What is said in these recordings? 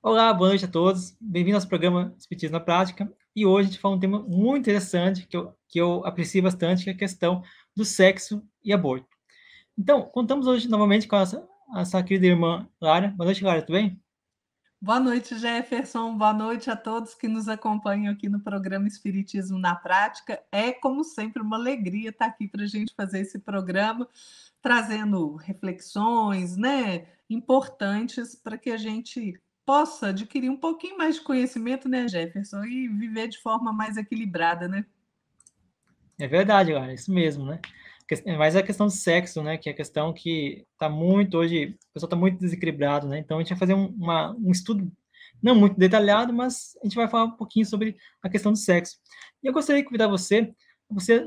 Olá, boa noite a todos. Bem-vindo ao nosso programa Espiritismo na Prática. E hoje a gente fala um tema muito interessante que eu aprecio bastante, que é a questão do sexo e aborto. Então, contamos hoje novamente com a nossa querida irmã Lara. Boa noite, Lara, tudo bem? Boa noite, Jefferson. Boa noite a todos que nos acompanham aqui no programa Espiritismo na Prática. É, como sempre, uma alegria estar aqui para a gente fazer esse programa, trazendo reflexões, né, importantes para que a gente possa adquirir um pouquinho mais de conhecimento, né, Jefferson, e viver de forma mais equilibrada, né? É verdade, Lara, isso mesmo, né? Mas a questão do sexo, né, que é a questão que está muito hoje, o pessoal está muito desequilibrado, né? Então a gente vai fazer um estudo não muito detalhado, mas a gente vai falar um pouquinho sobre a questão do sexo. E eu gostaria de convidar você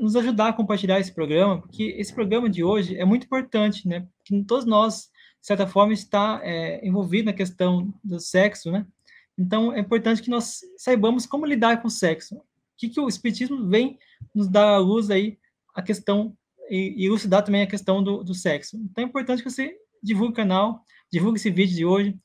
nos ajudar a compartilhar esse programa, porque esse programa de hoje é muito importante, né? Porque todos nós, de certa forma, está envolvido na questão do sexo, né? Então é importante que nós saibamos como lidar com o sexo. O que o Espiritismo vem nos dar à luz aí a questão e elucidar também a questão do sexo. Então é importante que você divulgue o canal, divulgue esse vídeo de hoje,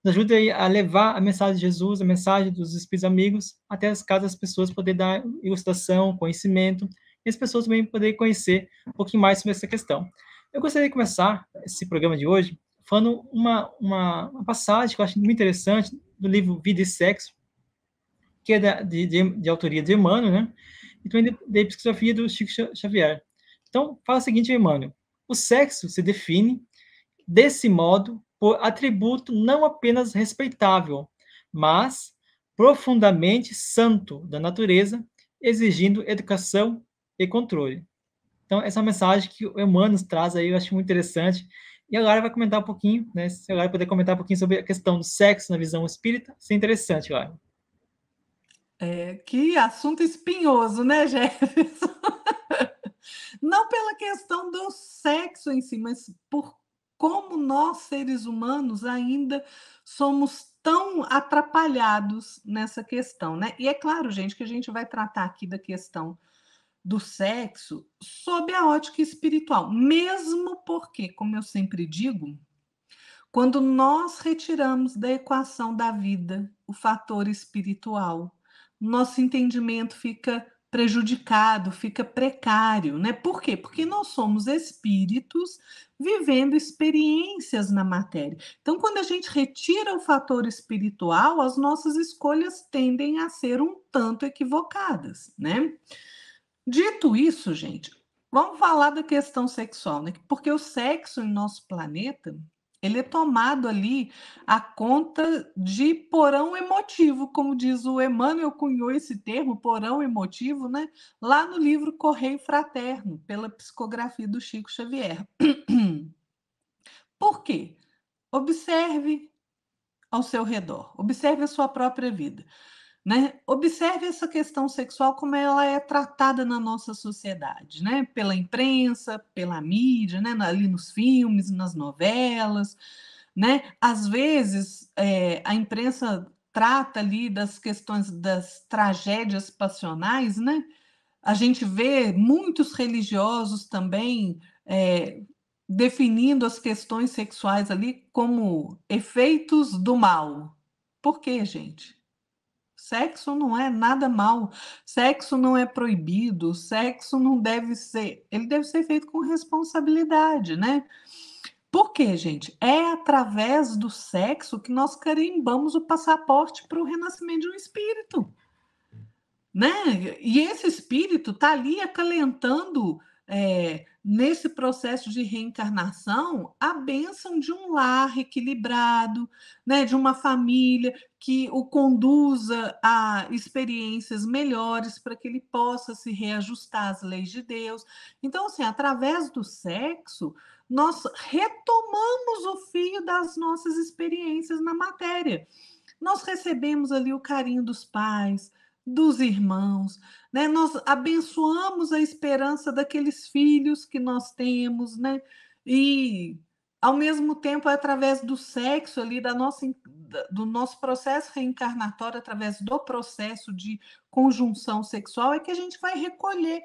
nos ajude aí a levar a mensagem de Jesus, a mensagem dos Espíritos amigos, até as casas das pessoas poderem dar ilustração, conhecimento, e as pessoas também poderem conhecer um pouquinho mais sobre essa questão. Eu gostaria de começar esse programa de hoje falando uma passagem que eu acho muito interessante do livro Vida e Sexo, que é de autoria de Emmanuel, né? E também da psicografia do Chico Xavier. Então, fala o seguinte, Emmanuel: o sexo se define, desse modo, por atributo não apenas respeitável, mas profundamente santo da natureza, exigindo educação e controle. Então, essa mensagem que o Emmanuel traz aí, eu acho muito interessante. E a Lara vai comentar um pouquinho, né? Se a Lara puder comentar um pouquinho sobre a questão do sexo na visão espírita, isso é interessante, Lara. É, que assunto espinhoso, né, Jefferson? Não pela questão do sexo em si, mas por como nós, seres humanos, ainda somos tão atrapalhados nessa questão, né? E é claro, gente, que a gente vai tratar aqui da questão do sexo sob a ótica espiritual, mesmo porque, como eu sempre digo, quando nós retiramos da equação da vida o fator espiritual, nosso entendimento fica prejudicado, fica precário, né? Por quê? Porque nós somos espíritos vivendo experiências na matéria. Então, quando a gente retira o fator espiritual, as nossas escolhas tendem a ser um tanto equivocadas, né? Dito isso, gente, vamos falar da questão sexual, né? Porque o sexo em nosso planeta, ele é tomado ali a conta de porão emotivo, como diz o Emmanuel, cunhou esse termo, porão emotivo, né? Lá no livro Correio Fraterno, pela psicografia do Chico Xavier. Por quê? Observe ao seu redor, observe a sua própria vida. Né? Observe essa questão sexual como ela é tratada na nossa sociedade, né? Pela imprensa, pela mídia, né? Ali nos filmes, nas novelas, né? Às vezes a imprensa trata ali das questões das tragédias passionais, né? A gente vê muitos religiosos também definindo as questões sexuais ali como efeitos do mal. Por quê, gente? Sexo não é nada mal, sexo não é proibido, sexo não deve ser, ele deve ser feito com responsabilidade, né? Por quê, gente? É através do sexo que nós carimbamos o passaporte para o renascimento de um espírito, né? E esse espírito está ali acalentando, nesse processo de reencarnação, a bênção de um lar equilibrado, né? De uma família que o conduza a experiências melhores para que ele possa se reajustar às leis de Deus. Então, assim, através do sexo, nós retomamos o fio das nossas experiências na matéria. Nós recebemos ali o carinho dos pais, dos irmãos, né? Nós abençoamos a esperança daqueles filhos que nós temos, né? E ao mesmo tempo, é através do sexo ali do nosso processo reencarnatório, através do processo de conjunção sexual, é que a gente vai recolher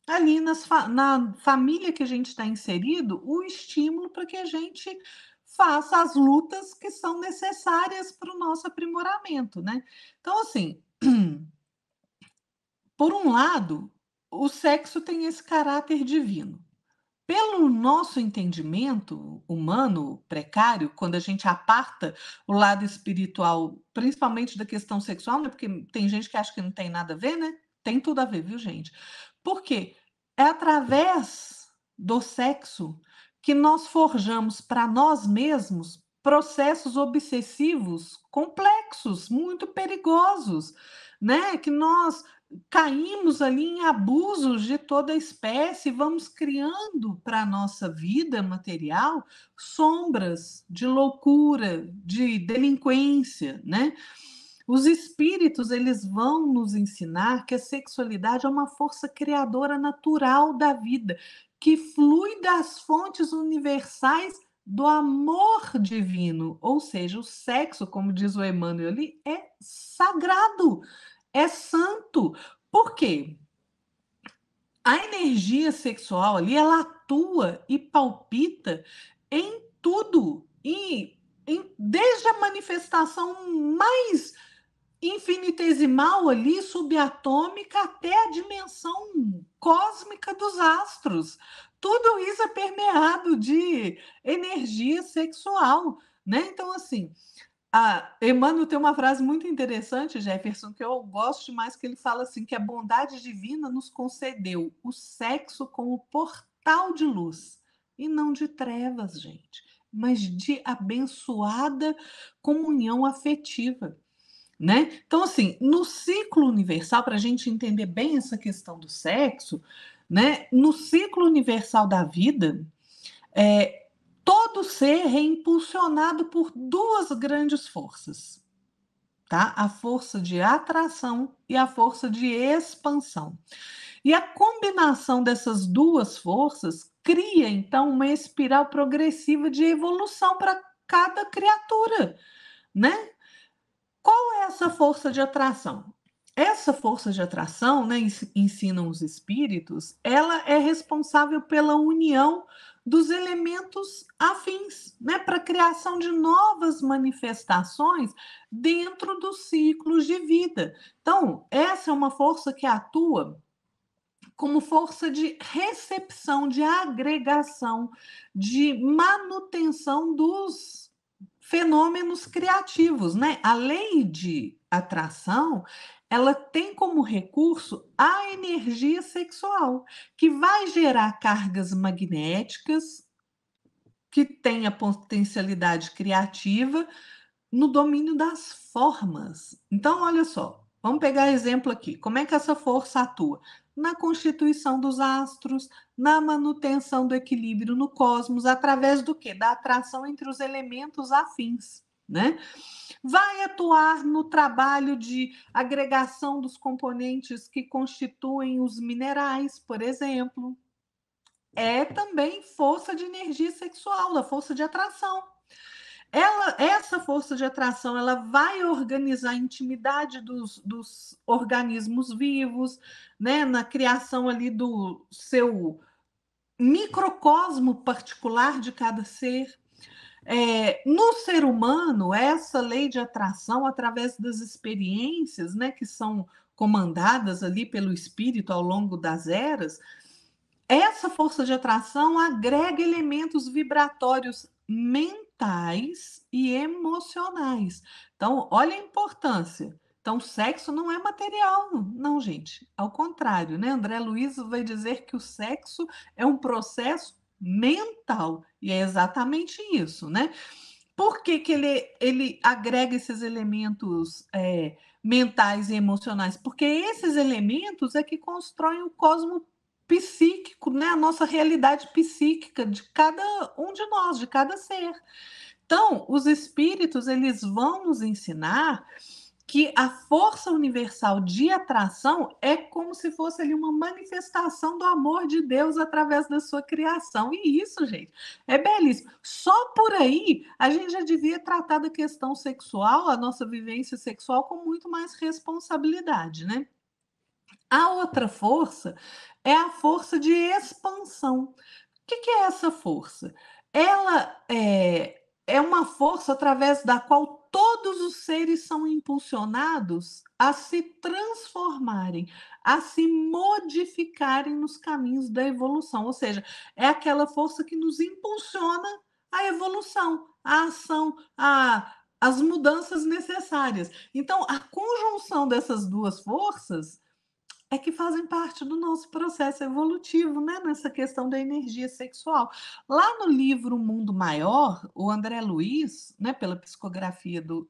ali na família que a gente está inserido o estímulo para que a gente faça as lutas que são necessárias para o nosso aprimoramento, né? Então, assim, por um lado, o sexo tem esse caráter divino. Pelo nosso entendimento humano precário, quando a gente aparta o lado espiritual, principalmente da questão sexual, né? Porque tem gente que acha que não tem nada a ver, né? Tem tudo a ver, viu, gente? Por quê? É através do sexo que nós forjamos para nós mesmos processos obsessivos complexos, muito perigosos, né? Que nós caímos ali em abusos de toda espécie, vamos criando para a nossa vida material sombras de loucura, de delinquência, né? Os espíritos, eles vão nos ensinar que a sexualidade é uma força criadora natural da vida, que flui das fontes universais do amor divino, ou seja, o sexo, como diz o Emmanuel ali, é sagrado, é santo. Por quê? A energia sexual ali, ela atua e palpita em tudo, desde a manifestação mais infinitesimal ali, subatômica, até a dimensão cósmica dos astros. Tudo isso é permeado de energia sexual, né? Então, assim, Emmanuel tem uma frase muito interessante, Jefferson, que eu gosto demais, que ele fala assim, que a bondade divina nos concedeu o sexo como portal de luz, e não de trevas, gente, mas de abençoada comunhão afetiva, né? Então, assim, no ciclo universal, para a gente entender bem essa questão do sexo, né? No ciclo universal da vida, todo ser é impulsionado por duas grandes forças, tá? A força de atração e a força de expansão. E a combinação dessas duas forças cria, então, uma espiral progressiva de evolução para cada criatura, né? Qual é essa força de atração? Essa força de atração, né, ensinam os espíritos, ela é responsável pela união dos elementos afins, né, para a criação de novas manifestações dentro dos ciclos de vida. Então, essa é uma força que atua como força de recepção, de agregação, de manutenção dos fenômenos criativos, né? A lei de atração, ela tem como recurso a energia sexual, que vai gerar cargas magnéticas, que tem a potencialidade criativa no domínio das formas. Então, olha só, vamos pegar exemplo aqui. Como é que essa força atua? Na constituição dos astros, na manutenção do equilíbrio no cosmos, através do quê? Da atração entre os elementos afins, né? Vai atuar no trabalho de agregação dos componentes que constituem os minerais, por exemplo. É também força de energia sexual, a força de atração. Essa força de atração, ela vai organizar a intimidade dos organismos vivos, né, na criação ali do seu microcosmo particular de cada ser. No ser humano, essa lei de atração, através das experiências, né, que são comandadas ali pelo espírito ao longo das eras, essa força de atração agrega elementos vibratórios mentais e emocionais. Então, olha a importância. Então, sexo não é material, não, gente. Ao contrário, né? André Luiz vai dizer que o sexo é um processo mental. E é exatamente isso, né? Por que, que ele agrega esses elementos mentais e emocionais? Porque esses elementos é que constroem o cosmo psíquico, né? A nossa realidade psíquica de cada um de nós, de cada ser. Então, os espíritos, eles vão nos ensinar que a força universal de atração é como se fosse ali uma manifestação do amor de Deus através da sua criação. E isso, gente, é belíssimo. Só por aí a gente já devia tratar da questão sexual, a nossa vivência sexual, com muito mais responsabilidade, né? A outra força é a força de expansão. O que é essa força? Ela é uma força através da qual todos os seres são impulsionados a se transformarem, a se modificarem nos caminhos da evolução. Ou seja, é aquela força que nos impulsiona à evolução, à ação, às mudanças necessárias. Então, a conjunção dessas duas forças é que fazem parte do nosso processo evolutivo, né, nessa questão da energia sexual. Lá no livro Mundo Maior, o André Luiz, né, pela psicografia do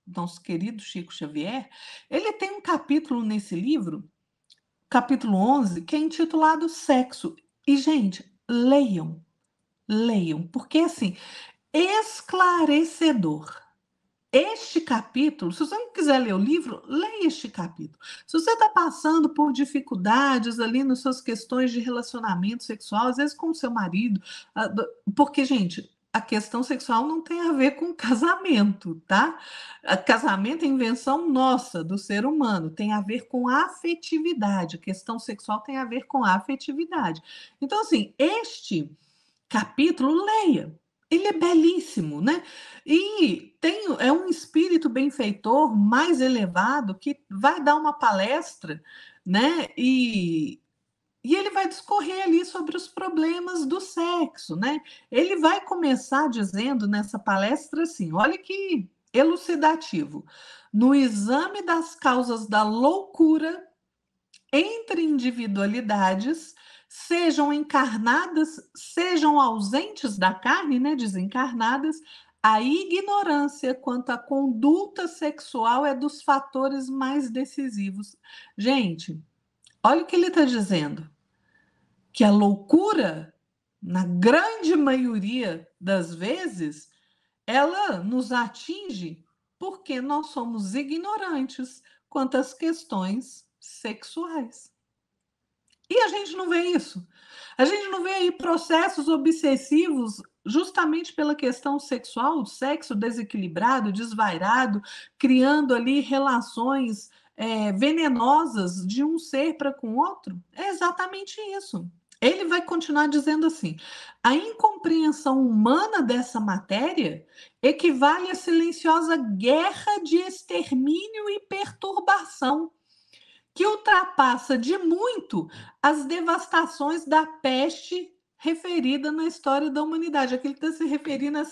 nosso querido Chico Xavier, ele tem um capítulo nesse livro, capítulo 11, que é intitulado Sexo. E, gente, leiam, leiam, porque assim, esclarecedor. Este capítulo, se você não quiser ler o livro, leia este capítulo. Se você está passando por dificuldades ali nas suas questões de relacionamento sexual, às vezes com o seu marido, porque, gente, a questão sexual não tem a ver com casamento, tá? Casamento é invenção nossa, do ser humano, tem a ver com afetividade. A questão sexual tem a ver com afetividade. Então, assim, este capítulo, leia. Ele é belíssimo, né? E é um espírito benfeitor mais elevado que vai dar uma palestra, né? E ele vai discorrer ali sobre os problemas do sexo, né? Ele vai começar dizendo nessa palestra assim: olha que elucidativo. No exame das causas da loucura entre individualidades, sejam encarnadas, sejam ausentes da carne, né, desencarnadas, a ignorância quanto à conduta sexual é dos fatores mais decisivos. Gente, olha o que ele está dizendo, que a loucura, na grande maioria das vezes, ela nos atinge porque nós somos ignorantes quanto às questões sexuais. E a gente não vê isso. A gente não vê aí processos obsessivos justamente pela questão sexual, o sexo desequilibrado, desvairado, criando ali relações venenosas de um ser para com o outro. É exatamente isso. Ele vai continuar dizendo assim: a incompreensão humana dessa matéria equivale à silenciosa guerra de extermínio e perturbação que ultrapassa de muito as devastações da peste referida na história da humanidade. Aqui ele está se referindo a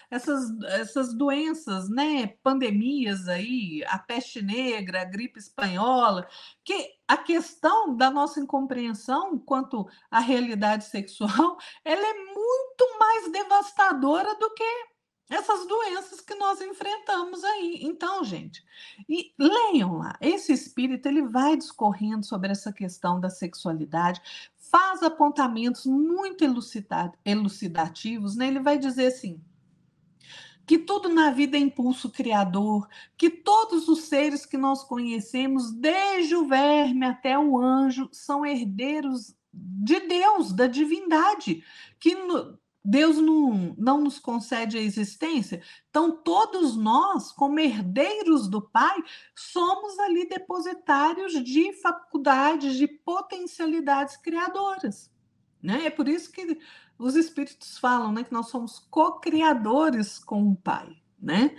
essas doenças, né? Pandemias aí, a peste negra, a gripe espanhola, que a questão da nossa incompreensão quanto à realidade sexual, ela é muito mais devastadora do que essas doenças que nós enfrentamos aí. Então, gente, e leiam lá. Esse espírito ele vai discorrendo sobre essa questão da sexualidade, faz apontamentos muito elucidativos, né? Ele vai dizer assim: que tudo na vida é impulso criador, que todos os seres que nós conhecemos, desde o verme até o anjo, são herdeiros de Deus, da divindade, que Deus não nos concede a existência. Então, todos nós, como herdeiros do Pai, somos ali depositários de faculdades, de potencialidades criadoras. Né? É por isso que os espíritos falam, né, que nós somos co-criadores com o Pai. Né?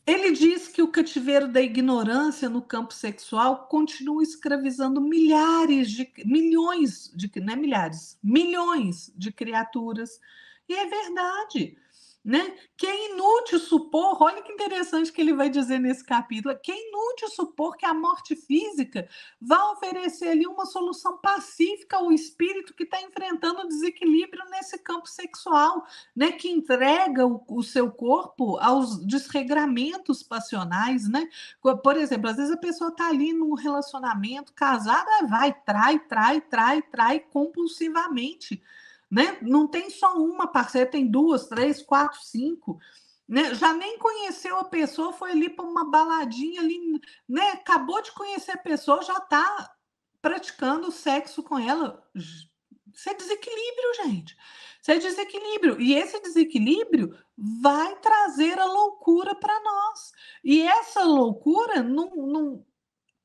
Ele diz que o cativeiro da ignorância no campo sexual continua escravizando milhões de criaturas. E é verdade. Né? Que é inútil supor, olha que interessante que ele vai dizer nesse capítulo, que é inútil supor que a morte física vai oferecer ali uma solução pacífica ao espírito que está enfrentando o desequilíbrio nesse campo sexual, né? Que entrega o seu corpo aos desregramentos passionais, né? Por exemplo, às vezes a pessoa está ali num relacionamento, casada, vai, trai compulsivamente. Né? Não tem só uma parceira, tem 2, 3, 4, 5. Né? Já nem conheceu a pessoa, foi ali para uma baladinha ali, né? Acabou de conhecer a pessoa, já está praticando sexo com ela. Isso é desequilíbrio, gente. Isso é desequilíbrio. E esse desequilíbrio vai trazer a loucura para nós. E essa loucura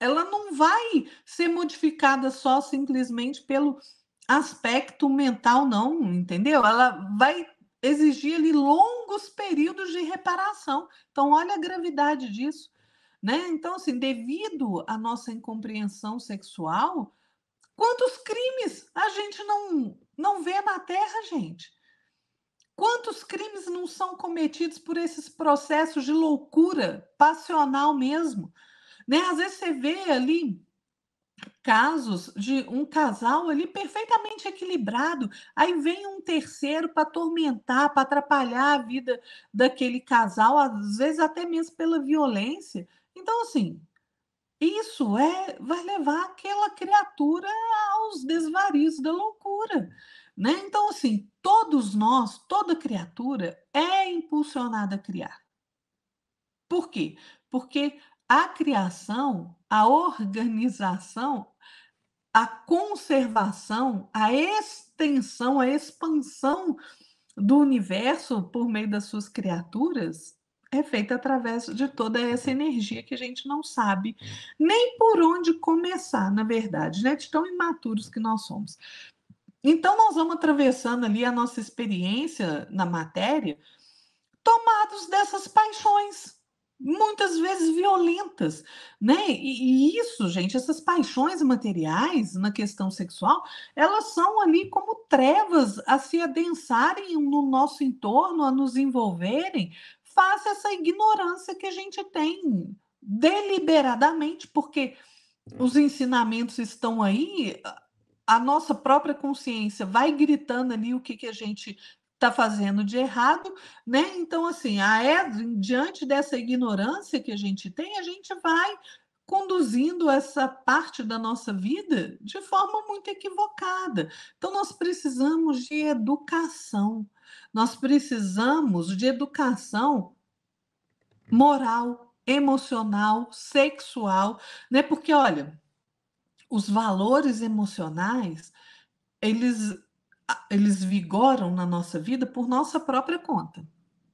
ela não vai ser modificada só simplesmente pelo aspecto mental, não, entendeu? Ela vai exigia ali longos períodos de reparação. Então, olha a gravidade disso, né? Então, assim, devido à nossa incompreensão sexual, quantos crimes a gente não vê na Terra, gente? Quantos crimes não são cometidos por esses processos de loucura passional mesmo, né? Às vezes você vê ali casos de um casal ali perfeitamente equilibrado, aí vem um terceiro para atormentar, para atrapalhar a vida daquele casal, às vezes até mesmo pela violência. Então, assim, isso vai levar aquela criatura aos desvarios da loucura, né? Então, assim, todos nós, toda criatura é impulsionada a criar. Por quê? Porque a criação, a organização, a conservação, a extensão, a expansão do universo por meio das suas criaturas é feita através de toda essa energia que a gente não sabe nem por onde começar, na verdade, né? De tão imaturos que nós somos. Então, nós vamos atravessando ali a nossa experiência na matéria, tomados dessas paixões, muitas vezes violentas, né? E isso, gente, essas paixões materiais na questão sexual, elas são ali como trevas a se adensarem no nosso entorno, a nos envolverem, face a essa ignorância que a gente tem deliberadamente, porque os ensinamentos estão aí, a nossa própria consciência vai gritando ali o que a gente está fazendo de errado, né? Então, assim, diante dessa ignorância que a gente tem, a gente vai conduzindo essa parte da nossa vida de forma muito equivocada. Então, nós precisamos de educação, nós precisamos de educação moral, emocional, sexual, né? Porque, olha, os valores emocionais, eles eles vigoram na nossa vida por nossa própria conta,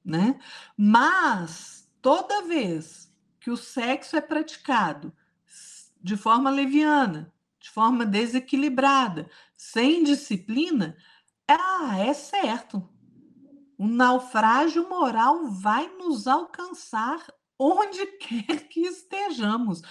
né? Mas toda vez que o sexo é praticado de forma leviana, de forma desequilibrada, sem disciplina, é certo. O naufrágio moral vai nos alcançar onde quer que estejamos,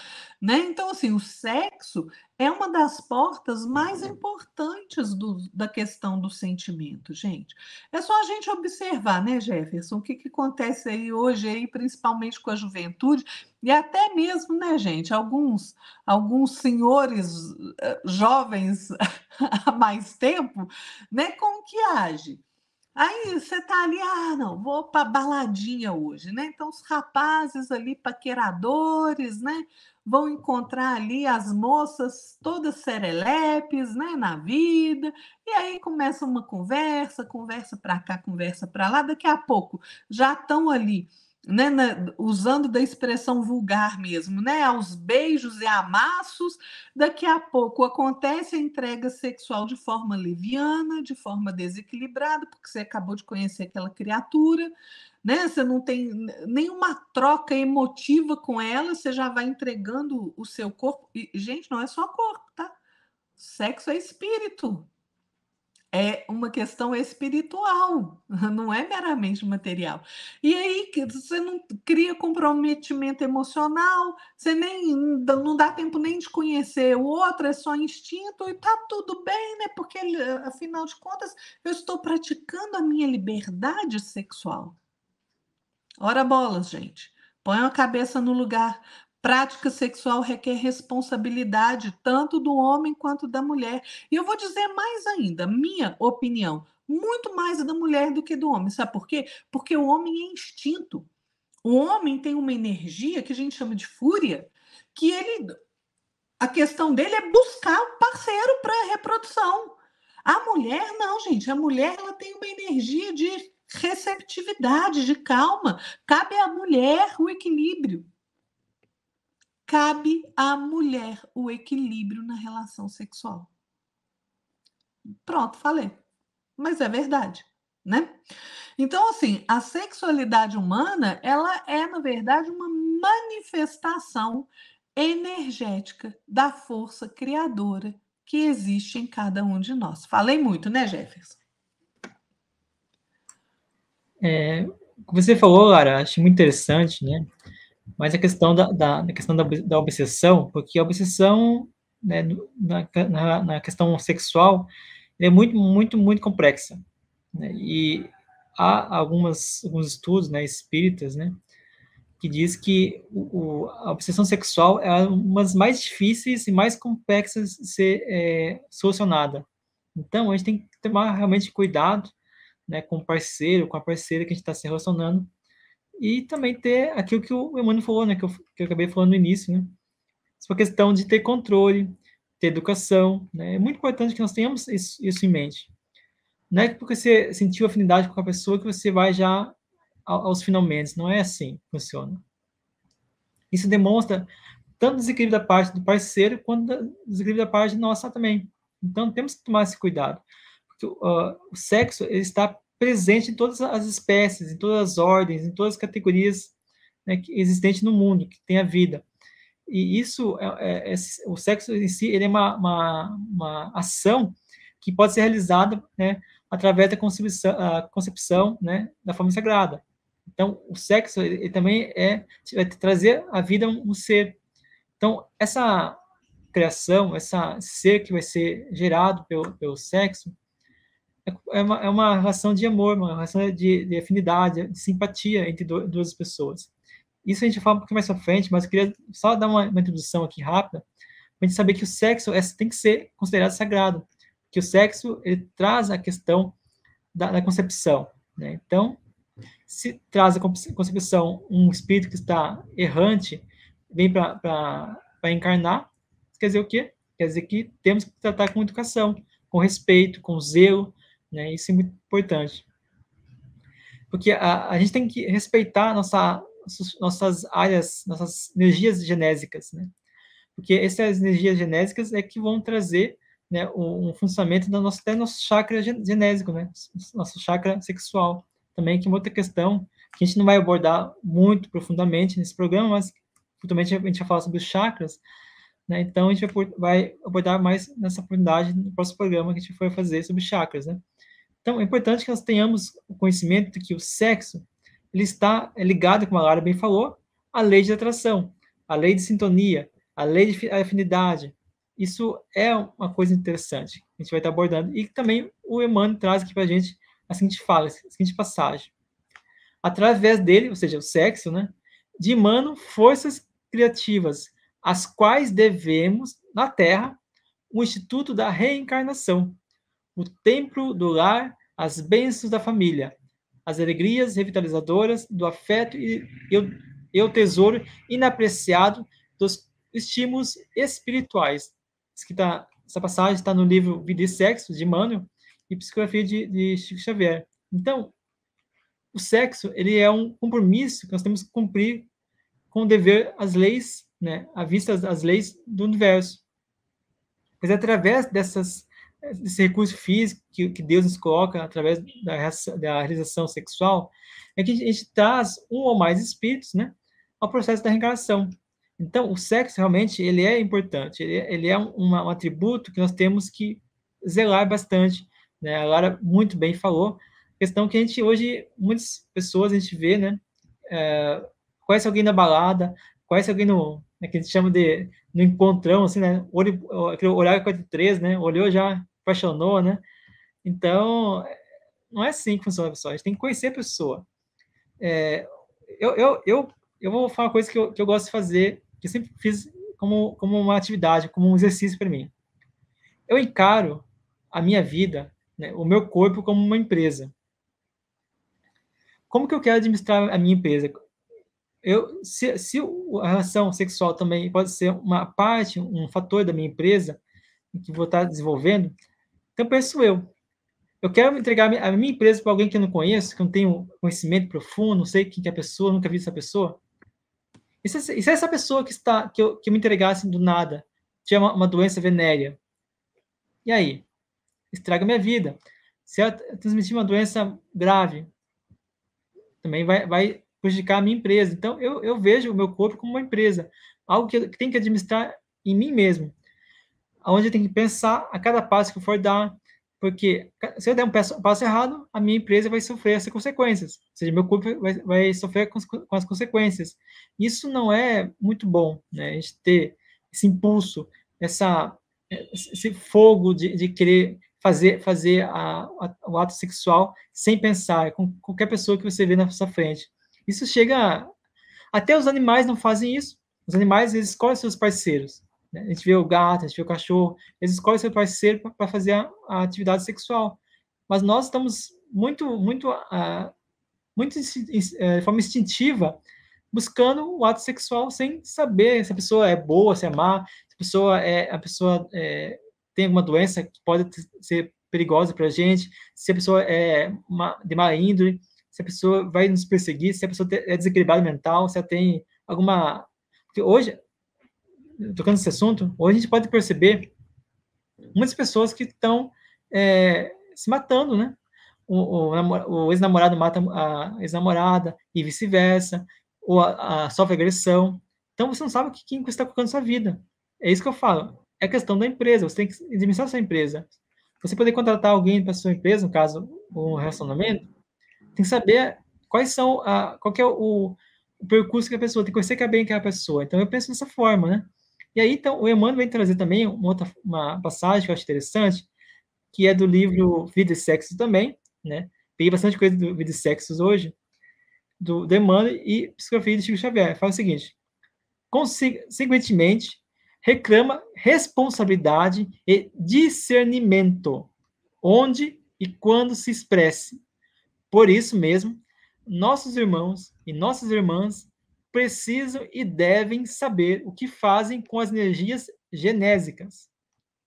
né? Então, assim, o sexo é uma das portas mais importantes da questão do sentimento, gente. É só a gente observar, né, Jefferson, o que acontece aí hoje, aí, principalmente com a juventude, e até mesmo, né, gente, alguns senhores jovens há mais tempo, né, como que age? Aí você tá ali, não, vou para baladinha hoje, né? Então os rapazes ali paqueradores, né, vão encontrar ali as moças todas serelepes, né, na vida. E aí começa uma conversa para cá, conversa para lá. Daqui a pouco já estão ali, né, usando da expressão vulgar mesmo, né, aos beijos e amassos. Daqui a pouco acontece a entrega sexual de forma leviana, de forma desequilibrada, porque você acabou de conhecer aquela criatura, né? Você não tem nenhuma troca emotiva com ela, você já vai entregando o seu corpo. E, gente, não é só corpo, tá? Sexo é espírito. É uma questão espiritual, não é meramente material. E aí você não cria comprometimento emocional, você nem não dá tempo nem de conhecer o outro, é só instinto e tá tudo bem, né? Porque afinal de contas eu estou praticando a minha liberdade sexual. Ora bolas, gente. Põe a cabeça no lugar. Prática sexual requer responsabilidade, tanto do homem quanto da mulher. E eu vou dizer mais ainda, minha opinião, muito mais da mulher do que do homem. Sabe por quê? Porque o homem é instinto. O homem tem uma energia que a gente chama de fúria, que a questão dele é buscar um parceiro para reprodução. A mulher não, gente. A mulher ela tem uma energia de receptividade, de calma. Cabe à mulher o equilíbrio. Cabe à mulher o equilíbrio na relação sexual. Pronto, falei. Mas é verdade, né? Então, assim, a sexualidade humana, ela é, na verdade, uma manifestação energética da força criadora que existe em cada um de nós. Falei muito, né, Jefferson? Você falou, Lara, acho muito interessante, né? Mas a questão da obsessão, porque a obsessão, né, na questão sexual, é muito, muito, muito complexa, né? E há alguns estudos, né, espíritas, né, que diz que a obsessão sexual é uma das mais difíceis e mais complexas de ser solucionada. Então, a gente tem que tomar realmente cuidado, né, com o parceiro, com a parceira que a gente está se relacionando, e também ter aquilo que o Emmanuel falou, né, que eu acabei falando no início, né, essa questão de ter controle, ter educação, né, é muito importante que nós tenhamos isso em mente. Não é porque você sentiu afinidade com a pessoa que você vai já aos finalmente, não é assim que funciona. Isso demonstra tanto desequilíbrio da parte do parceiro quanto desequilíbrio da parte nossa também. Então, temos que tomar esse cuidado. Porque o sexo ele está presente em todas as espécies, em todas as ordens, em todas as categorias, né, existentes no mundo, que tem a vida. E isso, o sexo em si, ele é uma ação que pode ser realizada, né, através da concepção, né, da forma sagrada. Então, o sexo ele também vai trazer à vida um ser. Então, essa criação, esse ser que vai ser gerado pelo sexo, é uma relação de amor, uma relação de afinidade, de simpatia entre duas pessoas. Isso a gente fala um pouquinho mais pra frente, mas eu queria só dar uma introdução aqui rápida, para a gente saber que o sexo tem que ser considerado sagrado, que o sexo ele traz a questão da concepção, né? Então, se traz a concepção um espírito que está errante, vem para encarnar, quer dizer o quê? Quer dizer que temos que tratar com educação, com respeito, com zelo, né? Isso é muito importante. Porque a gente tem que respeitar nossas áreas, nossas energias genésicas, né? Porque essas energias genésicas é que vão trazer, né, um funcionamento até nosso chakra genésico, né? Nosso chakra sexual. Também, que é uma outra questão que a gente não vai abordar muito profundamente nesse programa, mas futuramente a gente vai falar sobre os chakras, né? Então, a gente vai abordar mais nessa oportunidade no próximo programa que a gente for fazer sobre chakras, né? Então, é importante que nós tenhamos o conhecimento de que o sexo ele está ligado, como a Lara bem falou, à lei de atração, à lei de sintonia, à lei de afinidade. Isso é uma coisa interessante que a gente vai estar abordando. E também o Emmanuel traz aqui para a gente a seguinte fala, a seguinte passagem. Através dele, ou seja, o sexo, né, de Emmanuel, forças criativas, as quais devemos, na Terra, o Instituto da Reencarnação, o templo do lar, as bênçãos da família, as alegrias revitalizadoras do afeto e o tesouro inapreciado dos estímulos espirituais. Essa passagem está no livro Vida e Sexo, de Emmanuel, e Psicografia de Chico Xavier. Então, o sexo ele é um compromisso que nós temos que cumprir com o dever às leis, né, à vista das leis do universo. Pois é através desse recurso físico que Deus nos coloca, através da realização sexual, é que a gente traz um ou mais espíritos, né, ao processo da reencarnação. Então, o sexo realmente ele é importante, ele é um atributo que nós temos que zelar bastante, né? A Lara muito bem falou, questão que a gente hoje, muitas pessoas a gente vê, né, conhece alguém na balada, conhece alguém né, que a gente chama de no encontrão, assim, né, aquele horário 43, né, olhou já, apaixonou, né, então, não é assim que funciona, pessoal, a gente tem que conhecer a pessoa. Eu vou falar uma coisa que eu gosto de fazer, que eu sempre fiz como uma atividade, como um exercício para mim. Eu encaro a minha vida, né, o meu corpo como uma empresa. Como que eu quero administrar a minha empresa? Se a relação sexual também pode ser uma parte, um fator da minha empresa, que vou estar desenvolvendo, então penso eu quero entregar a minha empresa para alguém que eu não conheço, que eu não tenho conhecimento profundo, não sei quem é a pessoa, nunca vi essa pessoa. E se essa pessoa que eu me entregasse do nada tiver uma doença venérea, e aí? Estraga minha vida. Se ela transmitir uma doença grave, também vai prejudicar a minha empresa. Então, eu vejo o meu corpo como uma empresa, algo que eu tenho que administrar em mim mesmo, onde eu tenho que pensar a cada passo que eu for dar, Porque se eu der um passo errado, a minha empresa vai sofrer essas consequências. Ou seja, meu corpo vai sofrer com as consequências. Isso não é muito bom, né? A gente ter esse impulso, esse fogo de querer fazer o ato sexual sem pensar, com qualquer pessoa que você vê na sua frente. Isso chega... Até os animais não fazem isso. Os animais, eles escolhem seus parceiros, né? A gente vê o gato, a gente vê o cachorro, eles escolhem seu parceiro para fazer a atividade sexual. Mas nós estamos muito de forma instintiva, buscando o ato sexual sem saber se a pessoa é boa, se é má, se a pessoa tem alguma doença que pode ser perigosa para a gente, se a pessoa é de má índole, se a pessoa vai nos perseguir, se a pessoa é desequilibrada mental, se ela tem alguma... Porque hoje, tocando nesse assunto, hoje a gente pode perceber muitas pessoas que estão se matando, né? O ex-namorado mata a ex-namorada e vice-versa, ou sofre agressão. Então, você não sabe quem você está colocando na sua vida. É isso que eu falo. É questão da empresa. Você tem que administrar a sua empresa. Você poder contratar alguém para a sua empresa, no caso, um relacionamento, tem que saber qual que é o percurso que a pessoa tem que conhecer bem que é a pessoa. Então, eu penso dessa forma, né? E aí, então, o Emmanuel vem trazer também uma passagem que eu acho interessante, que é do livro Vida e Sexo também, né? Peguei bastante coisa do Vida e Sexo hoje, do Emmanuel e Psicografia de Chico Xavier. Fala o seguinte: consequentemente, reclama responsabilidade e discernimento, onde e quando se expresse. Por isso mesmo, nossos irmãos e nossas irmãs precisam e devem saber o que fazem com as energias genésicas,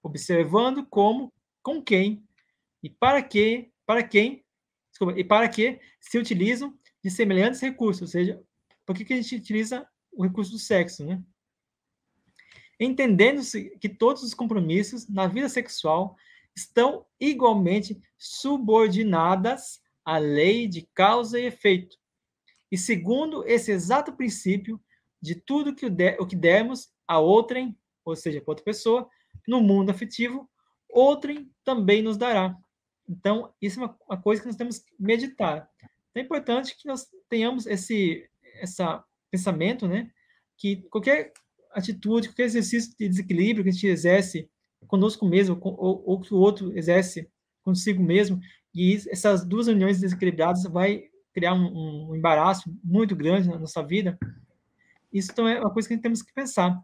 observando como, com quem e para que se utilizam de semelhantes recursos, ou seja, por que a gente utiliza o recurso do sexo, né? Entendendo-se que todos os compromissos na vida sexual estão igualmente subordinadas à lei de causa e efeito. E segundo esse exato princípio, de tudo o que dermos a outrem, ou seja, para outra pessoa, no mundo afetivo, outrem também nos dará. Então, isso é uma coisa que nós temos que meditar. É importante que nós tenhamos esse pensamento, né? Que qualquer atitude, qualquer exercício de desequilíbrio que a gente exerce conosco mesmo, ou que o outro exerce consigo mesmo, e essas duas uniões desequilibradas vai criar um embaraço muito grande na nossa vida. Isso então é uma coisa que a gente temos que pensar,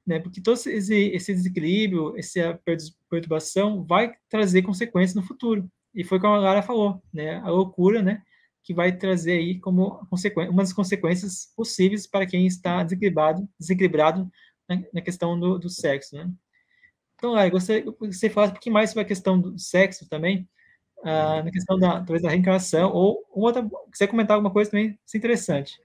né? Porque todo esse desequilíbrio, essa perturbação vai trazer consequências no futuro. E foi como a Lara falou, né? A loucura, né? Que vai trazer aí como uma das consequências possíveis para quem está desequilibrado na questão do sexo, né? Então, Lara, gostaria que você falasse um pouquinho mais sobre a questão do sexo também, na questão talvez da reencarnação, ou outra, quiser comentar alguma coisa também, isso é interessante.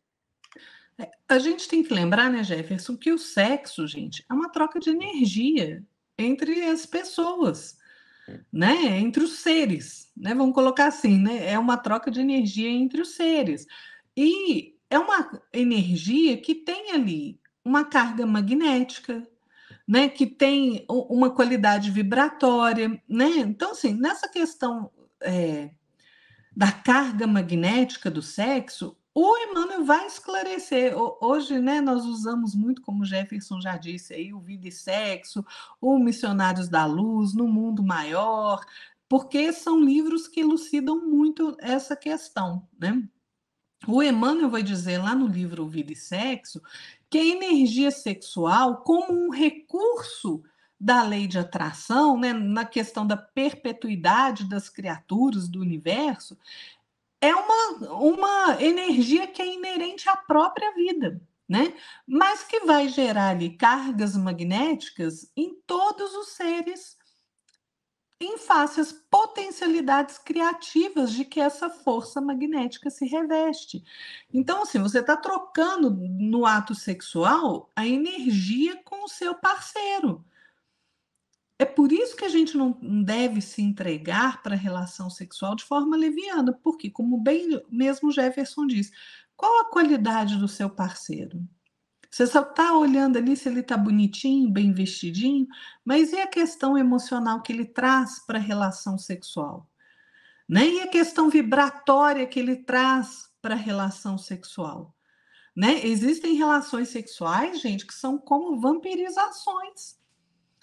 A gente tem que lembrar, né, Jefferson, que o sexo, gente, é uma troca de energia entre as pessoas, né? Entre os seres, né? Vamos colocar assim, né? É uma troca de energia entre os seres. E é uma energia que tem ali uma carga magnética, né? Que tem uma qualidade vibratória, né? Então, assim, nessa questão da carga magnética do sexo, o Emmanuel vai esclarecer. Hoje, né, nós usamos muito, como Jefferson já disse aí, o Vida e Sexo, o Missionários da Luz, No Mundo Maior, porque são livros que elucidam muito essa questão, né? O Emmanuel vai dizer lá no livro Vida e Sexo que a energia sexual, como um recurso da lei de atração, né, na questão da perpetuidade das criaturas do universo, é uma energia que é inerente à própria vida, né? Mas que vai gerar ali cargas magnéticas em todos os seres, em face às potencialidades criativas de que essa força magnética se reveste. Então, assim, você está trocando no ato sexual a energia com o seu parceiro. É por isso que a gente não deve se entregar para a relação sexual de forma leviana, porque, como bem mesmo Jefferson diz, qual a qualidade do seu parceiro? Você só está olhando ali se ele está bonitinho, bem vestidinho, mas e a questão emocional que ele traz para a relação sexual? Né? E a questão vibratória que ele traz para a relação sexual? Né? Existem relações sexuais, gente, que são como vampirizações,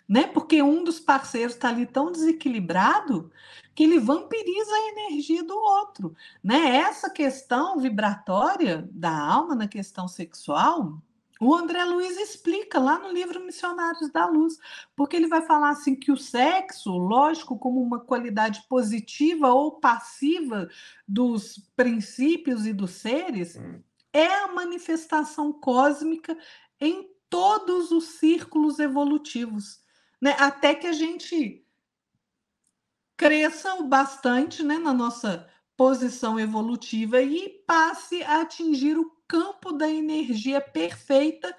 né? Porque um dos parceiros está ali tão desequilibrado que ele vampiriza a energia do outro, né? Essa questão vibratória da alma na questão sexual, o André Luiz explica lá no livro Missionários da Luz, porque ele vai falar assim que o sexo, lógico, como uma qualidade positiva ou passiva dos princípios e dos seres, é a manifestação cósmica em todos os círculos evolutivos, né? Até que a gente cresça bastante, né, na nossa posição evolutiva e passe a atingir o campo da energia perfeita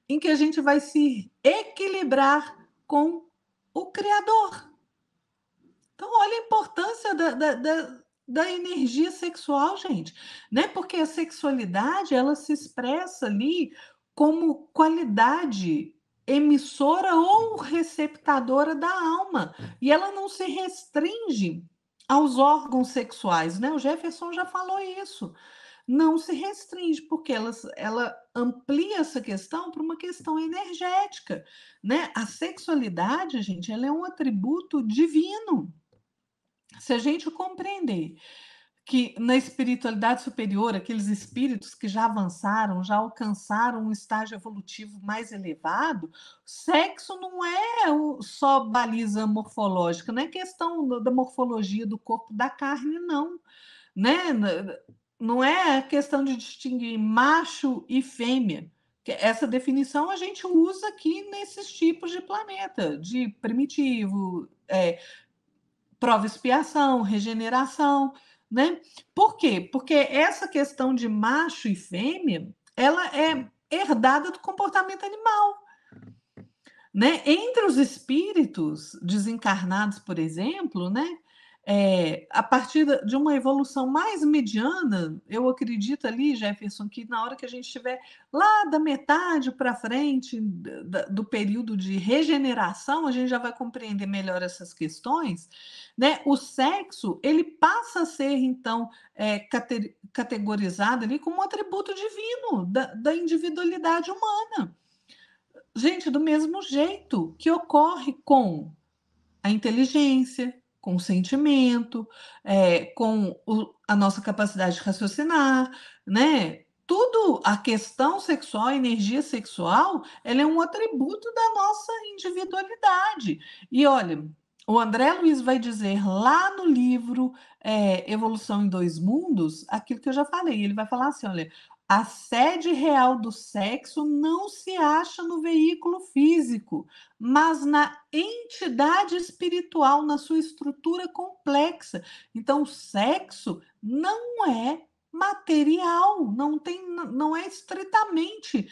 em que a gente vai se equilibrar com o Criador. Então, olha a importância da energia sexual, gente, né? Porque a sexualidade ela se expressa ali como qualidade emissora ou receptadora da alma, e ela não se restringe aos órgãos sexuais, né? O Jefferson já falou isso. Não se restringe, porque ela amplia essa questão para uma questão energética, né? A sexualidade, gente, ela é um atributo divino. Se a gente compreender que na espiritualidade superior, aqueles espíritos que já avançaram, já alcançaram um estágio evolutivo mais elevado, sexo não é só baliza morfológica, não é questão da morfologia do corpo da carne, não, né? Não é questão de distinguir macho e fêmea. Essa definição a gente usa aqui nesses tipos de planeta, de primitivo, prova expiação, regeneração, né? Por quê? Porque essa questão de macho e fêmea, ela é herdada do comportamento animal, né? Entre os espíritos desencarnados, por exemplo, né? A partir de uma evolução mais mediana, eu acredito ali, Jefferson, que na hora que a gente estiver lá da metade para frente do período de regeneração, a gente já vai compreender melhor essas questões, né? O sexo ele passa a ser então categorizado ali como um atributo divino da individualidade humana. Gente, do mesmo jeito que ocorre com a inteligência, com o sentimento, com a nossa capacidade de raciocinar, né? Tudo, a questão sexual, a energia sexual, ela é um atributo da nossa individualidade. E olha, o André Luiz vai dizer lá no livro Evolução em Dois Mundos, aquilo que eu já falei. Ele vai falar assim: olha, a sede real do sexo não se acha no veículo físico, mas na entidade espiritual, na sua estrutura complexa. Então, o sexo não é material, não é estritamente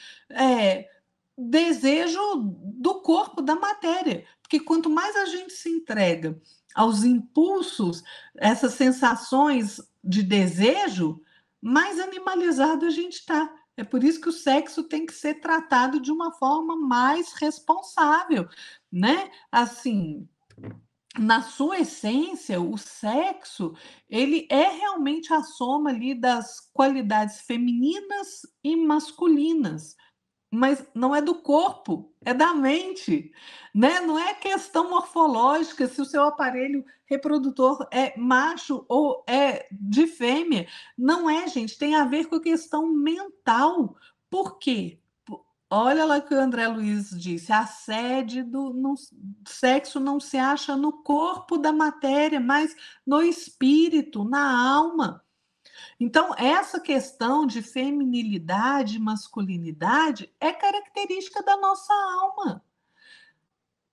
desejo do corpo, da matéria. Porque quanto mais a gente se entrega aos impulsos, essas sensações de desejo, mais animalizado a gente está. É por isso que o sexo tem que ser tratado de uma forma mais responsável, né? Assim, na sua essência, o sexo, ele é realmente a soma ali das qualidades femininas e masculinas, mas não é do corpo, é da mente, né? Não é questão morfológica se o seu aparelho reprodutor é macho ou é de fêmea. Não é, gente, tem a ver com a questão mental. Por quê? Olha lá o que o André Luiz disse: a sede do sexo não se acha no corpo da matéria, mas no espírito, na alma. Então, essa questão de feminilidade e masculinidade é característica da nossa alma.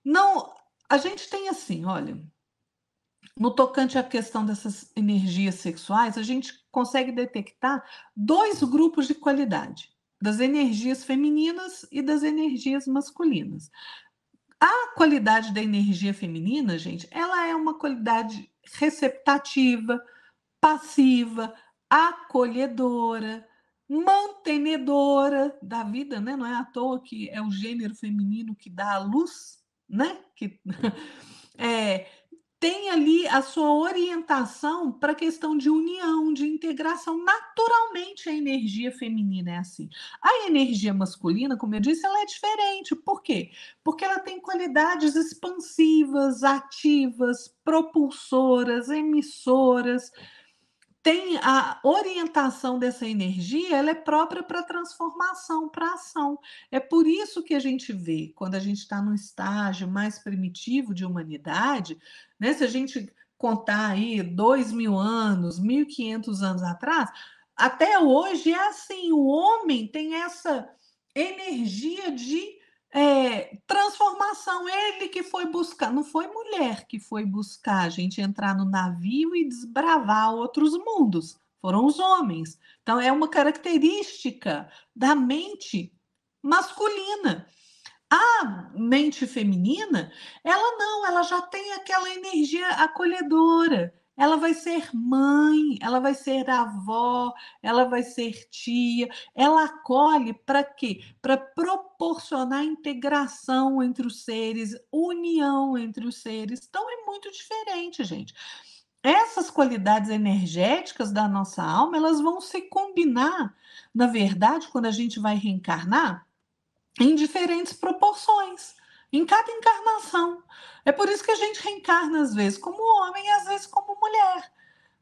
Não, a gente tem assim, olha, no tocante à questão dessas energias sexuais, a gente consegue detectar dois grupos de qualidade, das energias femininas e das energias masculinas. A qualidade da energia feminina, gente, ela é uma qualidade receptativa, passiva, acolhedora, mantenedora da vida, né? Não é à toa que é o gênero feminino que dá a luz, né? Que é, tem ali a sua orientação para a questão de união, de integração. Naturalmente, a energia feminina é assim. A energia masculina, como eu disse, ela é diferente. Por quê? Porque ela tem qualidades expansivas, ativas, propulsoras, emissoras. Tem a orientação dessa energia, ela é própria para transformação, para ação. É por isso que a gente vê, quando a gente está num estágio mais primitivo de humanidade, né, se a gente contar aí 2.000 anos, 1.500 anos atrás, até hoje é assim, o homem tem essa energia de transformação. Ele que foi buscar, não foi mulher que foi buscar a gente entrar no navio e desbravar outros mundos, foram os homens. Então, é uma característica da mente masculina. A mente feminina, ela não, ela já tem aquela energia acolhedora. Ela vai ser mãe, ela vai ser avó, ela vai ser tia. Ela acolhe para quê? Para proporcionar integração entre os seres, união entre os seres. Então é muito diferente, gente. Essas qualidades energéticas da nossa alma, elas vão se combinar, na verdade, quando a gente vai reencarnar em diferentes proporções, em cada encarnação. É por isso que a gente reencarna às vezes como homem e às vezes como mulher,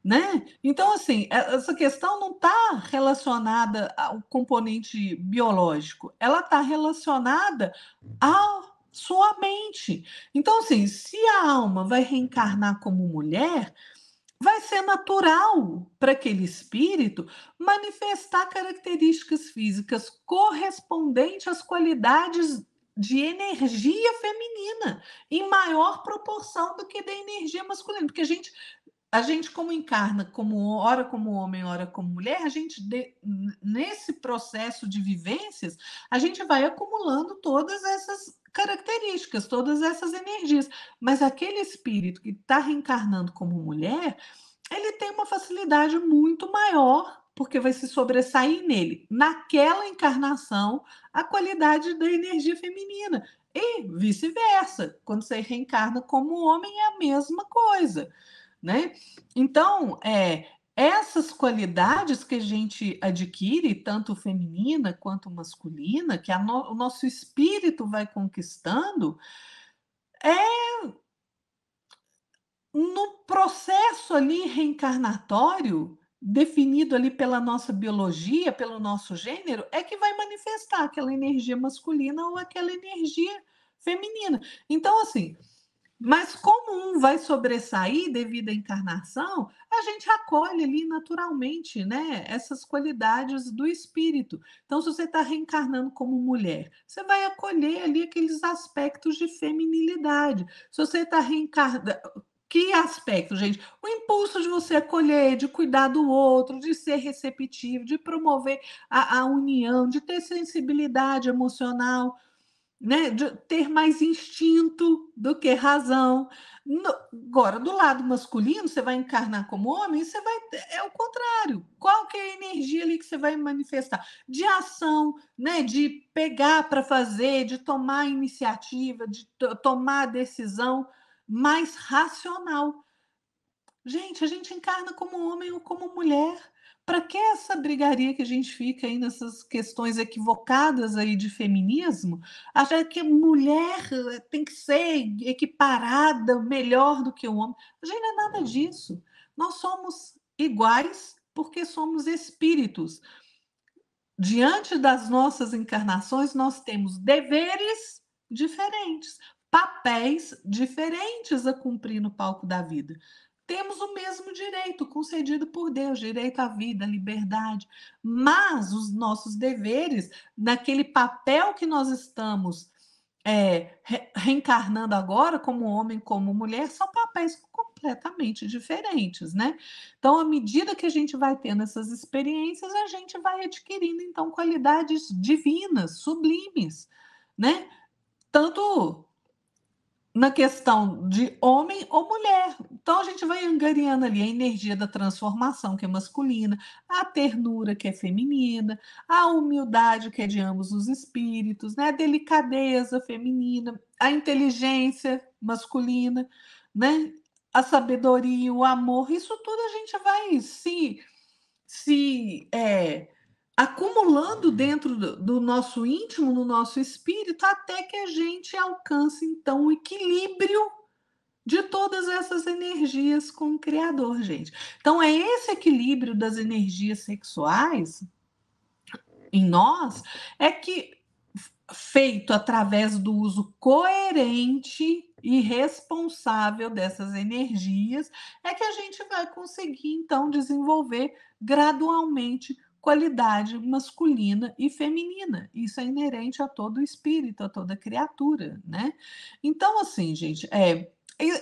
né? Então, assim, essa questão não está relacionada ao componente biológico, ela está relacionada à sua mente. Então, assim, se a alma vai reencarnar como mulher, vai ser natural para aquele espírito manifestar características físicas correspondentes às qualidades de energia feminina, em maior proporção do que da energia masculina, porque a gente como encarna como ora como homem, ora como mulher, nesse processo de vivências, a gente vai acumulando todas essas características, todas essas energias. Mas aquele espírito que está reencarnando como mulher, ele tem uma facilidade muito maior, porque vai se sobressair nele, naquela encarnação, a qualidade da energia feminina. E vice-versa, quando você reencarna como homem, é a mesma coisa, né? Então, essas qualidades que a gente adquire, tanto feminina quanto masculina, que o nosso espírito vai conquistando, é no processo ali reencarnatório, definido ali pela nossa biologia, pelo nosso gênero, é que vai manifestar aquela energia masculina ou aquela energia feminina. Então, assim, mas como um vai sobressair devido à encarnação, a gente acolhe ali naturalmente, né, essas qualidades do espírito. Então, se você está reencarnando como mulher, você vai acolher ali aqueles aspectos de feminilidade. Se você está reencarnando. Que aspecto, gente? O impulso de você acolher, de cuidar do outro, de ser receptivo, de promover a união, de ter sensibilidade emocional, né, de ter mais instinto do que razão. Agora, do lado masculino, você vai encarnar como homem, você vai é o contrário. Qual que é a energia ali que você vai manifestar? De ação, né, de pegar para fazer, de tomar iniciativa, de tomar decisão mais racional. Gente, a gente encarna como homem ou como mulher. Para que essa brigaria que a gente fica aí nessas questões equivocadas aí de feminismo? Achar que mulher tem que ser equiparada, melhor do que o homem. A gente não é nada disso. Nós somos iguais porque somos espíritos. Diante das nossas encarnações, nós temos deveres diferentes, papéis diferentes a cumprir no palco da vida. Temos o mesmo direito concedido por Deus, direito à vida, à liberdade, mas os nossos deveres, naquele papel que nós estamos reencarnando agora, como homem, como mulher, são papéis completamente diferentes, né? Então, à medida que a gente vai tendo essas experiências, a gente vai adquirindo, então, qualidades divinas, sublimes, né? Tanto na questão de homem ou mulher. Então a gente vai angariando ali a energia da transformação, que é masculina, a ternura, que é feminina, a humildade, que é de ambos os espíritos, né? A delicadeza feminina, a inteligência masculina, né? A sabedoria, o amor, isso tudo a gente vai se acumulando dentro do nosso íntimo, no nosso espírito, até que a gente alcance, então, o equilíbrio de todas essas energias com o Criador, gente. Então, é esse equilíbrio das energias sexuais em nós, é que, feito através do uso coerente e responsável dessas energias, é que a gente vai conseguir, então, desenvolver gradualmente qualidade masculina e feminina. Isso é inerente a todo espírito, a toda criatura, né? Então, assim, gente,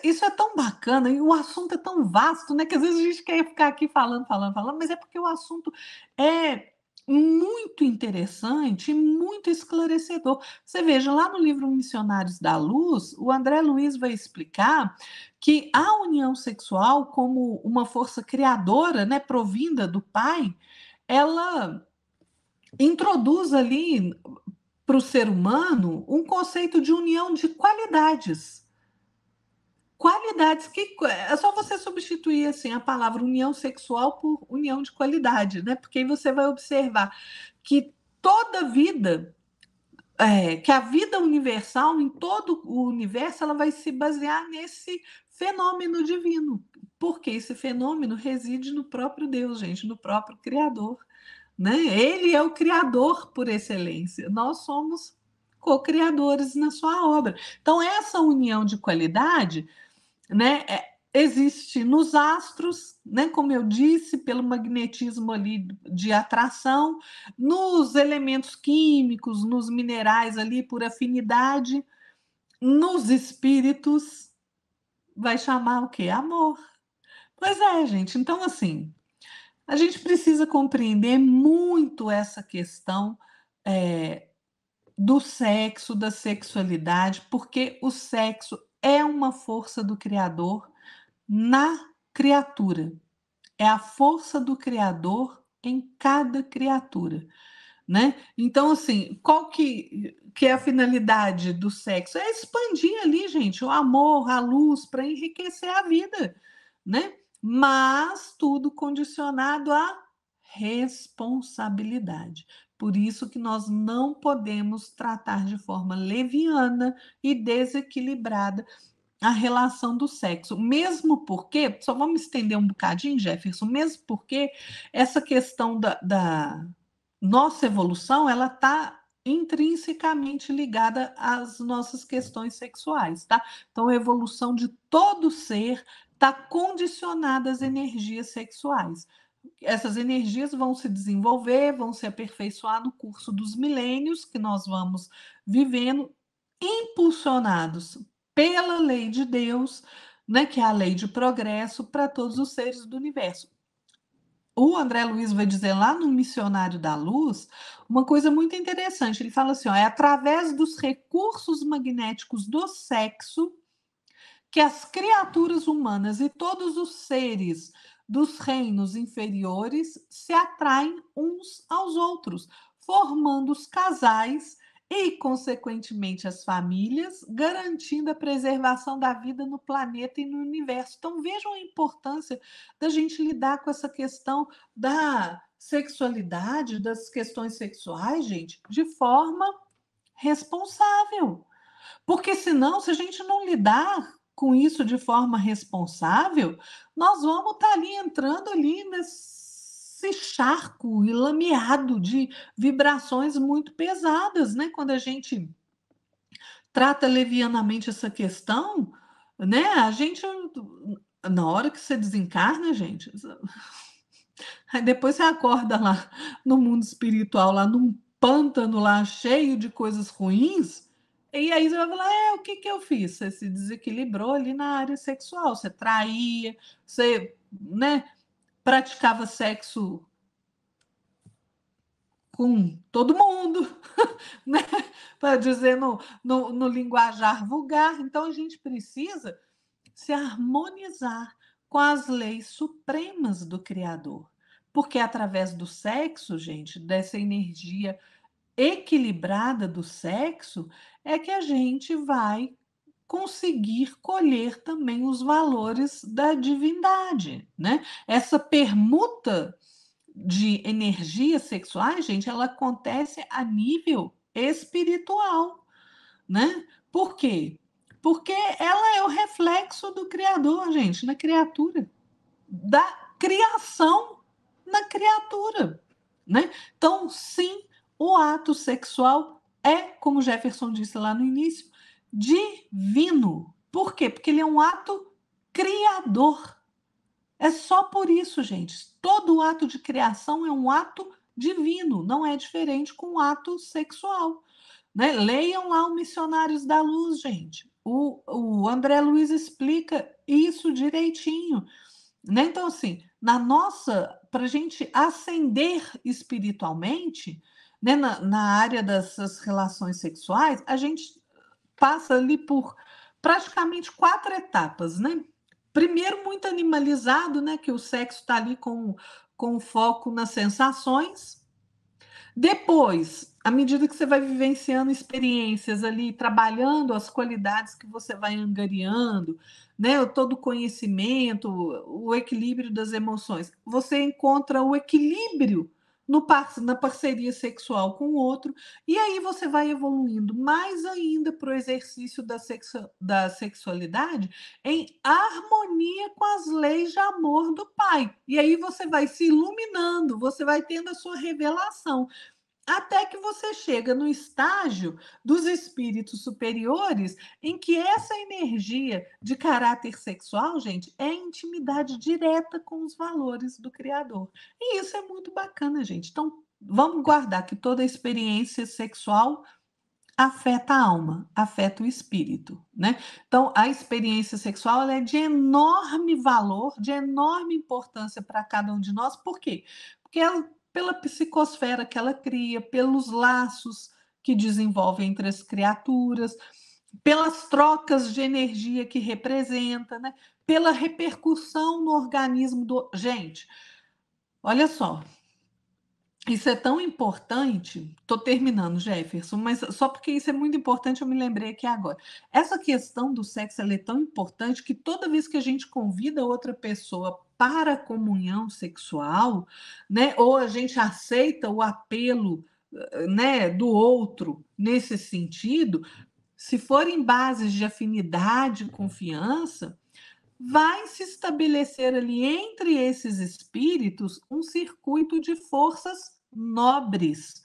isso é tão bacana e o assunto é tão vasto, né? Que às vezes a gente quer ficar aqui falando, falando, falando, mas é porque o assunto é muito interessante e muito esclarecedor. Você veja, lá no livro Missionários da Luz, o André Luiz vai explicar que a união sexual, como uma força criadora, né, provinda do Pai, ela introduz ali para o ser humano um conceito de união de qualidades. Qualidades que é só você substituir assim a palavra união sexual por união de qualidade, né? Porque aí você vai observar que toda vida, que a vida universal, em todo o universo, ela vai se basear nesse fenômeno divino, porque esse fenômeno reside no próprio Deus, gente, no próprio Criador, né? Ele é o Criador por excelência, nós somos co-criadores na sua obra. Então, essa união de qualidade, né, existe nos astros, né, como eu disse, pelo magnetismo ali de atração, nos elementos químicos, nos minerais ali por afinidade, nos espíritos, vai chamar o quê? Amor. Pois é, gente. Então, assim, a gente precisa compreender muito essa questão do sexo, da sexualidade, porque o sexo é uma força do Criador na criatura. É a força do Criador em cada criatura, né? Então, assim, qual que é a finalidade do sexo? É expandir ali, gente, o amor, a luz, para enriquecer a vida, né? Mas tudo condicionado à responsabilidade. Por isso que nós não podemos tratar de forma leviana e desequilibrada a relação do sexo, mesmo porque, só vamos estender um bocadinho, Jefferson, mesmo porque essa questão da nossa evolução, ela está intrinsecamente ligada às nossas questões sexuais, tá? Então, a evolução de todo ser está condicionada às energias sexuais. Essas energias vão se desenvolver, vão se aperfeiçoar no curso dos milênios que nós vamos vivendo, impulsionados pela lei de Deus, né, que é a lei de progresso para todos os seres do universo. O André Luiz vai dizer lá no Missionário da Luz uma coisa muito interessante. Ele fala assim: ó, é através dos recursos magnéticos do sexo que as criaturas humanas e todos os seres dos reinos inferiores se atraem uns aos outros, formando os casais e, consequentemente, as famílias, garantindo a preservação da vida no planeta e no universo. Então, vejam a importância da gente lidar com essa questão da sexualidade, das questões sexuais, gente, de forma responsável. Porque senão, se a gente não lidar com isso de forma responsável, nós vamos estar ali entrando ali nesse charco e lameado de vibrações muito pesadas, né? Quando a gente trata levianamente essa questão, né? A gente, na hora que você desencarna, gente, aí depois você acorda lá no mundo espiritual, lá num pântano lá cheio de coisas ruins. E aí você vai falar, o que que eu fiz? Você se desequilibrou ali na área sexual, você traía, você, né, praticava sexo com todo mundo, né? para dizer no linguajar vulgar. Então, a gente precisa se harmonizar com as leis supremas do Criador. Porque é através do sexo, gente, dessa energia equilibrada do sexo, é que a gente vai conseguir colher também os valores da divindade, né? Essa permuta de energias sexuais, gente, ela acontece a nível espiritual, né? Por quê? Porque ela é o reflexo do Criador, gente, na criatura, da criação na criatura, né? Então, sim, o ato sexual é, como Jefferson disse lá no início, divino. Por quê? Porque ele é um ato criador. É só por isso, gente. Todo ato de criação é um ato divino, não é diferente com o ato sexual. Né? Leiam lá o Missionários da Luz, gente. O André Luiz explica isso direitinho. Né? Então, assim, para a gente ascender espiritualmente, né, na área dessas relações sexuais, a gente passa ali por praticamente 4 etapas, né? Primeiro, muito animalizado, né? Que o sexo está ali com foco nas sensações. Depois, à medida que você vai vivenciando experiências ali, trabalhando as qualidades que você vai angariando, né, todo o conhecimento, o equilíbrio das emoções, você encontra o equilíbrio na parceria sexual com o outro, e aí você vai evoluindo mais ainda para o exercício da sexualidade em harmonia com as leis de amor do Pai. E aí você vai se iluminando, você vai tendo a sua revelação até que você chega no estágio dos espíritos superiores, em que essa energia de caráter sexual, gente, é intimidade direta com os valores do Criador. E isso é muito bacana, gente. Então, vamos guardar que toda experiência sexual afeta a alma, afeta o espírito, né? Então, a experiência sexual ela é de enorme valor, de enorme importância para cada um de nós. Por quê? Porque ela, pela psicosfera que ela cria, pelos laços que desenvolve entre as criaturas, pelas trocas de energia que representa, né? Pela repercussão no organismo do. Gente, olha só, isso é tão importante. Estou terminando, Jefferson, mas só porque isso é muito importante, eu me lembrei aqui agora. Essa questão do sexo ela é tão importante que toda vez que a gente convida outra pessoa para a comunhão sexual, né, ou a gente aceita o apelo, né, do outro nesse sentido, se forem bases de afinidade e confiança, vai se estabelecer ali entre esses espíritos um circuito de forças nobres,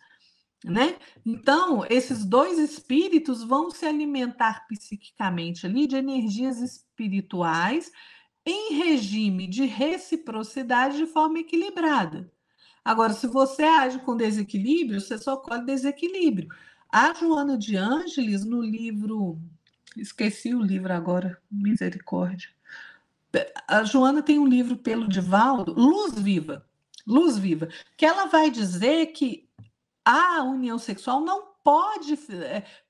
né? Então, esses dois espíritos vão se alimentar psiquicamente ali de energias espirituais em regime de reciprocidade de forma equilibrada. Agora, se você age com desequilíbrio, você só colhe desequilíbrio. A Joana de Ângeles, no livro, esqueci o livro agora, misericórdia. A Joana tem um livro pelo Divaldo, Luz Viva, que ela vai dizer que a união sexual não pode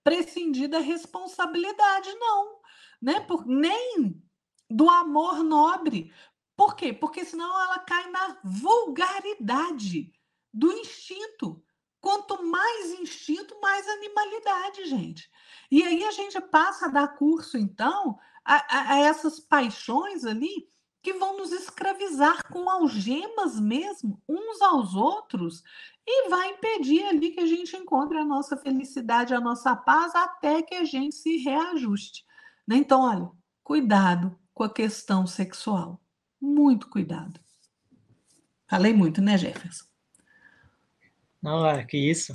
prescindir da responsabilidade, não, né? Nem do amor nobre. Por quê? Porque senão ela cai na vulgaridade do instinto. Quanto mais instinto, mais animalidade, gente. E aí a gente passa a dar curso, então, a essas paixões ali que vão nos escravizar com algemas mesmo, uns aos outros, e vai impedir ali que a gente encontre a nossa felicidade, a nossa paz, até que a gente se reajuste. Né? Então, olha, cuidado com a questão sexual. Muito cuidado. Falei muito, né, Jefferson? Não, que isso.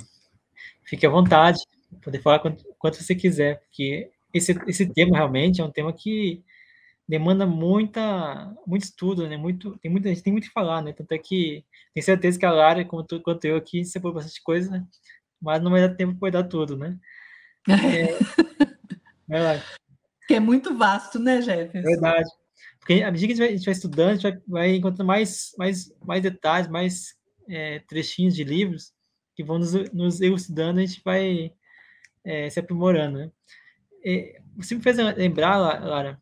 Fique à vontade, poder falar quanto você quiser, porque esse tema realmente é um tema que demanda muito estudo, né? A gente tem muito que falar, né? Tanto é que tenho certeza que a Lara, quanto eu aqui, separou bastante coisa, né? Mas não vai dar tempo para dar tudo, né? Vai lá. Que é muito vasto, né, Jefferson? Verdade. Porque à medida que a gente vai estudando, a gente vai encontrando mais detalhes, mais trechinhos de livros que vão nos elucidando, a gente vai se aprimorando, né? Você me fez lembrar, Lara,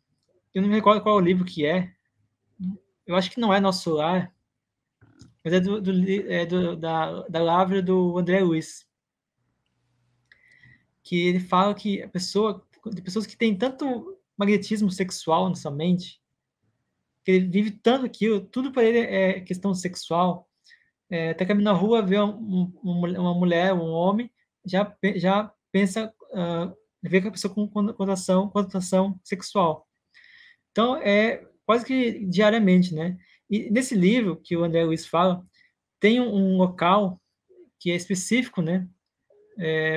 eu não me recordo qual o livro que é, eu acho que não é Nosso Lar, mas é da Lavra do André Luiz, que ele fala que de pessoas que têm tanto magnetismo sexual na sua mente, que ele vive tanto aquilo, tudo para ele é questão sexual, até caminhando na rua, vê uma mulher, um homem, já pensa, vê que a pessoa com conotação sexual. Então, é quase que diariamente, né? E nesse livro que o André Luiz fala, tem um local que é específico, né?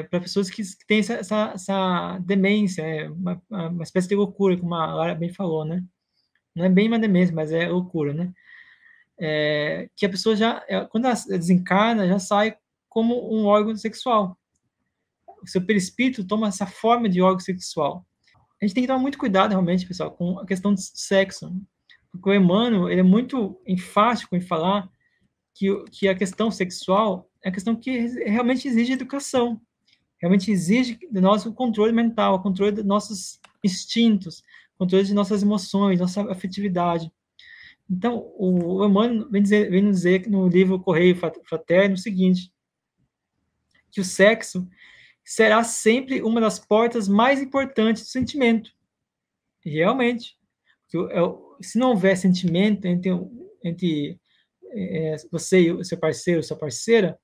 Para pessoas que têm essa demência, uma espécie de loucura, como a Lara bem falou, né? Não é bem uma demência, mas é loucura, né? Que a pessoa quando ela desencarna, já sai como um órgão sexual. O seu perispírito toma essa forma de órgão sexual. A gente tem que tomar muito cuidado, realmente, pessoal, com a questão do sexo. Porque o Emmanuel, ele é muito enfático em falar que a questão sexual é a questão que realmente exige educação, realmente exige do nosso controle mental, o controle dos nossos instintos, controle de nossas emoções, nossa afetividade. Então, o Emmanuel vem nos dizer no livro Correio Fraterno o seguinte, que o sexo será sempre uma das portas mais importantes do sentimento. E realmente, se não houver sentimento entre você e o seu parceiro, sua parceira,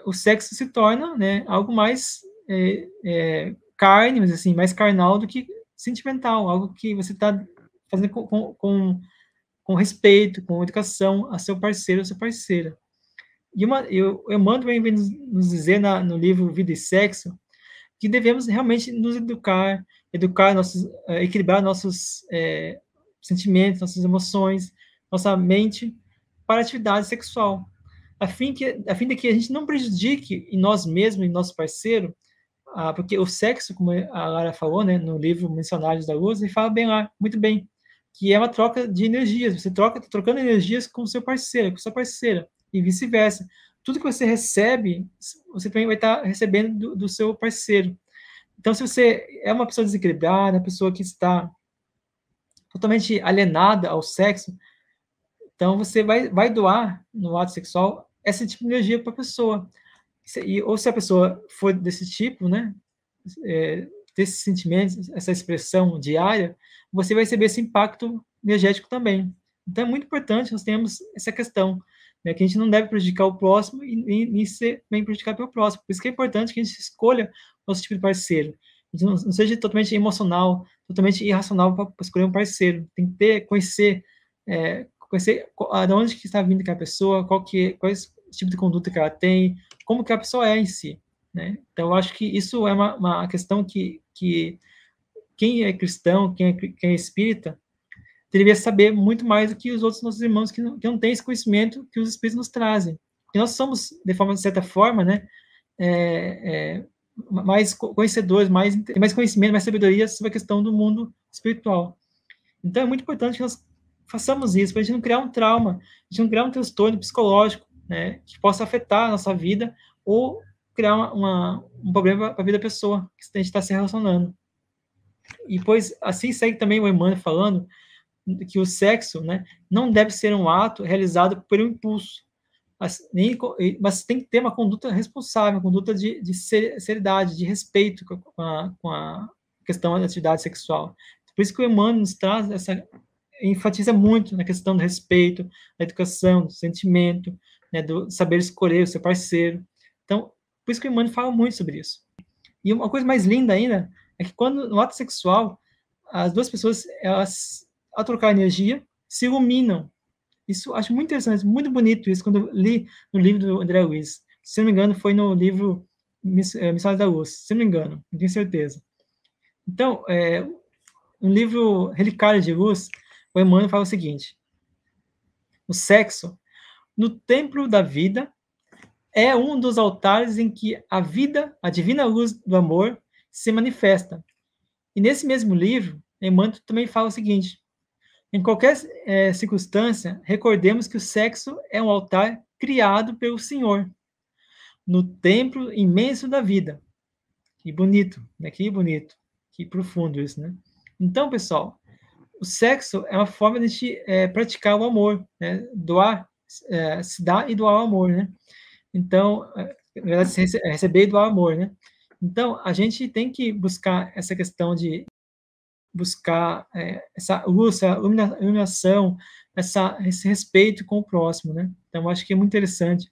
o sexo se torna, né, algo mais carne, mas assim, mais carnal do que sentimental, algo que você está fazendo com respeito, com educação a seu parceiro, a sua parceira. E o Emmanuel vem nos dizer no livro Vida e Sexo que devemos realmente nos educar equilibrar nossos sentimentos, nossas emoções, nossa mente para a atividade sexual, a fim de que a gente não prejudique em nós mesmos, em nosso parceiro, porque o sexo, como a Lara falou, né, no livro Missionários da Luz, ele fala bem lá, muito bem, que é uma troca de energias, você está trocando energias com o seu parceiro, com a sua parceira, e vice-versa. Tudo que você recebe, você também vai estar recebendo do seu parceiro. Então, se você é uma pessoa desequilibrada, uma pessoa que está totalmente alienada ao sexo, então você vai doar no ato sexual esse tipo de energia para a pessoa. Ou se a pessoa for desse tipo, né, desses sentimentos, essa expressão diária, você vai receber esse impacto energético também. Então é muito importante nós tenhamos essa questão, né, que a gente não deve prejudicar o próximo e ser bem prejudicado pelo próximo. Por isso que é importante que a gente escolha o nosso tipo de parceiro. A gente não seja totalmente emocional, totalmente irracional para escolher um parceiro. Tem que conhecer de onde que está vindo aquela pessoa, qual tipo de conduta que ela tem, como que a pessoa é em si, né? Então, eu acho que isso é uma questão que quem é cristão, quem é espírita, deveria saber muito mais do que os outros nossos irmãos que não têm esse conhecimento que os espíritos nos trazem. E nós somos, de certa forma, né, mais conhecedores, mais conhecimento, mais sabedoria sobre a questão do mundo espiritual. Então, é muito importante que nós façamos isso, para a gente não criar um trauma, a gente não criar um transtorno psicológico, né, que possa afetar a nossa vida ou criar um problema para a vida da pessoa que a gente está se relacionando. E, pois, assim segue também o Emmanuel falando que o sexo, né, não deve ser um ato realizado por um impulso, mas tem que ter uma conduta responsável, uma conduta de seriedade, de respeito com a questão da atividade sexual. Por isso que o Emmanuel nos traz enfatiza muito na questão do respeito, da educação, do sentimento, né, do saber escolher o seu parceiro. Então, por isso que o Emmanuel fala muito sobre isso. E uma coisa mais linda ainda é que quando no ato sexual, as duas pessoas, elas, ao trocar energia, se iluminam. Isso eu acho muito interessante, muito bonito isso, quando eu li no livro do André Luiz. Se não me engano, foi no livro Missionários da Luz, se não me engano, não tenho certeza. Então, um livro Relicário de Luz, o Emmanuel fala o seguinte: o sexo, no templo da vida, é um dos altares em que a vida, a divina luz do amor, se manifesta. E nesse mesmo livro, Emmanuel também fala o seguinte: em qualquer circunstância, recordemos que o sexo é um altar criado pelo Senhor, no templo imenso da vida. Que bonito, né? Que bonito, que profundo isso, né? Então, pessoal, o sexo é uma forma de a gente praticar o amor, né? Doar, se dar e doar o amor, né? Então, na verdade, receber e doar amor, né? Então, a gente tem que buscar essa questão de buscar essa luz, essa iluminação, esse respeito com o próximo, né? Então, acho que é muito interessante.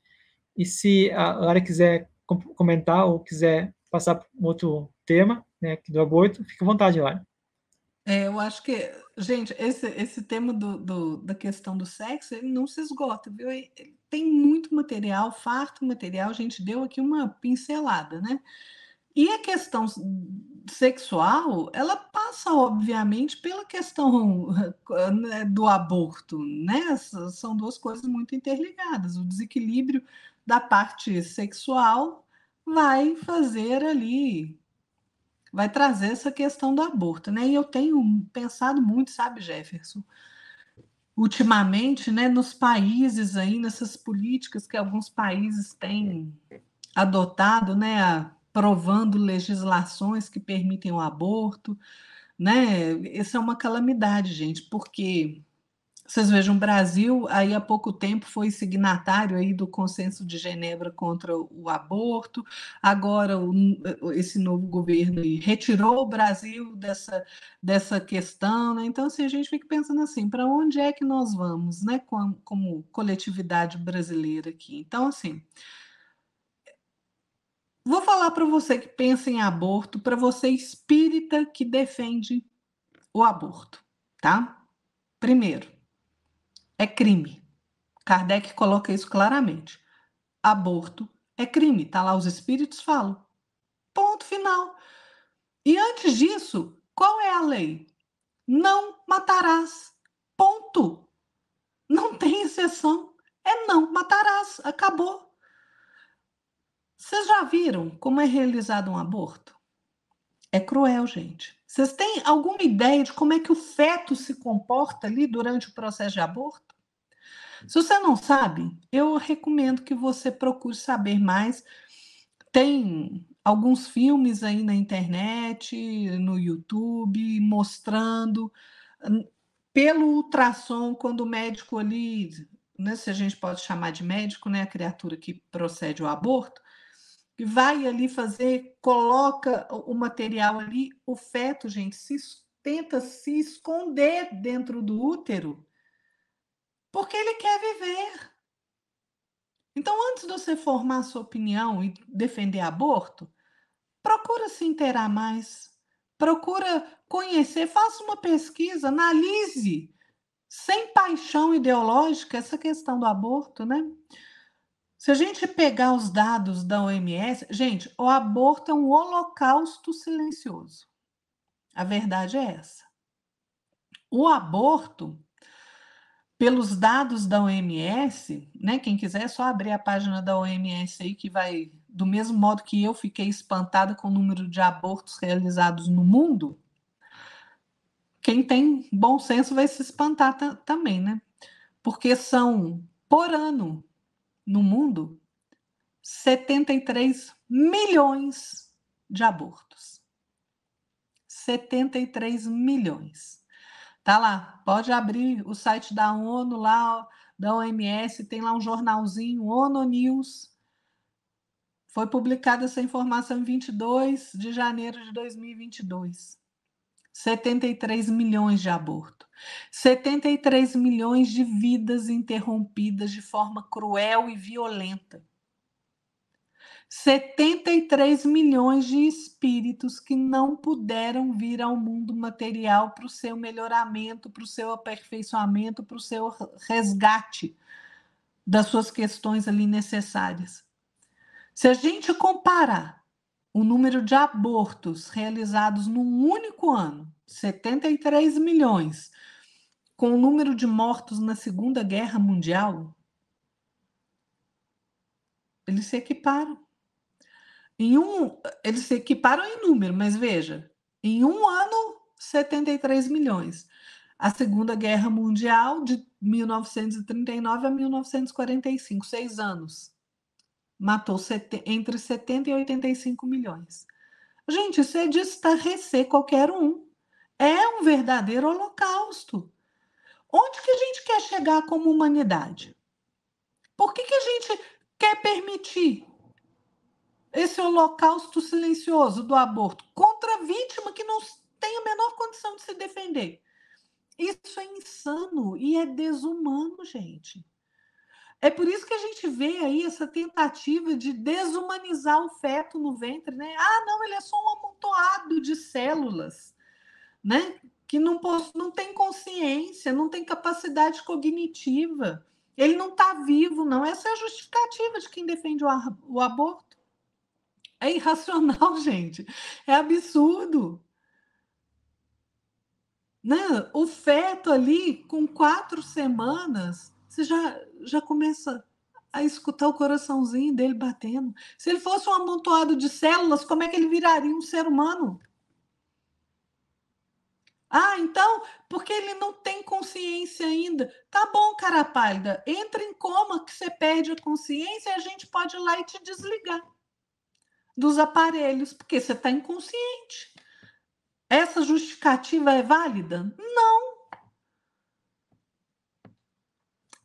E se a Lara quiser comentar ou quiser passar para um outro tema, né, do aborto, fique à vontade, Lara. Eu acho que, gente, esse tema da questão do sexo, ele não se esgota, viu? Tem muito material, farto material, a gente deu aqui uma pincelada, né? E a questão sexual, ela passa, obviamente, pela questão né, do aborto, né? São duas coisas muito interligadas. O desequilíbrio da parte sexual vai fazer ali, vai trazer essa questão do aborto, né? E eu tenho pensado muito, sabe, Jefferson, ultimamente, né, nos países aí, nessas políticas que alguns países têm adotado, né, aprovando legislações que permitem o aborto, né? Isso é uma calamidade, gente, porque vocês vejam, o Brasil, aí há pouco tempo, foi signatário aí do Consenso de Genebra contra o aborto. Agora, esse novo governo aí retirou o Brasil dessa questão, né? Então, assim, a gente fica pensando assim, para onde é que nós vamos, né, como coletividade brasileira aqui? Então, assim, vou falar para você que pensa em aborto, para você espírita que defende o aborto, tá? Primeiro, é crime. Kardec coloca isso claramente. Aborto é crime, tá lá, os espíritos falam. Ponto final. E antes disso, qual é a lei? Não matarás. Ponto. Não tem exceção. É não matarás. Acabou. Vocês já viram como é realizado um aborto? É cruel, gente. Vocês têm alguma ideia de como é que o feto se comporta ali durante o processo de aborto? Se você não sabe, eu recomendo que você procure saber mais. Tem alguns filmes aí na internet, no YouTube, mostrando pelo ultrassom, quando o médico ali, né, se a gente pode chamar de médico, né, a criatura que procede ao aborto, que vai ali fazer, coloca o material ali, o feto, gente, tenta se esconder dentro do útero, porque ele quer viver. Então, antes de você formar sua opinião e defender aborto, procura se inteirar mais, procura conhecer, faça uma pesquisa, analise, sem paixão ideológica, essa questão do aborto, né? Se a gente pegar os dados da OMS, gente, o aborto é um holocausto silencioso. A verdade é essa. O aborto, pelos dados da OMS, né? Quem quiser é só abrir a página da OMS aí que vai, do mesmo modo que eu fiquei espantada com o número de abortos realizados no mundo, quem tem bom senso vai se espantar também, né? Porque são, por ano, no mundo, 73 milhões de abortos. 73 milhões. Tá lá, pode abrir o site da ONU lá, da OMS, tem lá um jornalzinho, ONU News. Foi publicada essa informação em 22 de janeiro de 2022. 73 milhões de abortos. 73 milhões de vidas interrompidas de forma cruel e violenta. 73 milhões de espíritos que não puderam vir ao mundo material para o seu melhoramento, para o seu aperfeiçoamento, para o seu resgate das suas questões ali necessárias. Se a gente comparar o número de abortos realizados num único ano, 73 milhões, com o número de mortos na Segunda Guerra Mundial, eles se equiparam. Eles se equiparam em número, mas veja, em um ano, 73 milhões. A Segunda Guerra Mundial, de 1939 a 1945, 6 anos, matou entre 70 e 85 milhões. Gente, isso é de estarrecer qualquer um. É um verdadeiro holocausto. Onde que a gente quer chegar como humanidade? Por que a gente quer permitir esse holocausto silencioso do aborto contra a vítima que não tem a menor condição de se defender? Isso é insano e é desumano, gente. É por isso que a gente vê aí essa tentativa de desumanizar o feto no ventre, né? Ah, não, ele é só um amontoado de células, né? Que não tem consciência, não tem capacidade cognitiva. Ele não está vivo, não. Essa é a justificativa de quem defende o aborto. É irracional, gente. É absurdo. Né? O feto ali, com 4 semanas, você já começa a escutar o coraçãozinho dele batendo. Se ele fosse um amontoado de células, como é que ele viraria um ser humano? Ah, então, porque ele não tem consciência ainda. Tá bom, cara pálida, entra em coma que você perde a consciência e a gente pode ir lá e te desligar dos aparelhos, porque você está inconsciente. Essa justificativa é válida?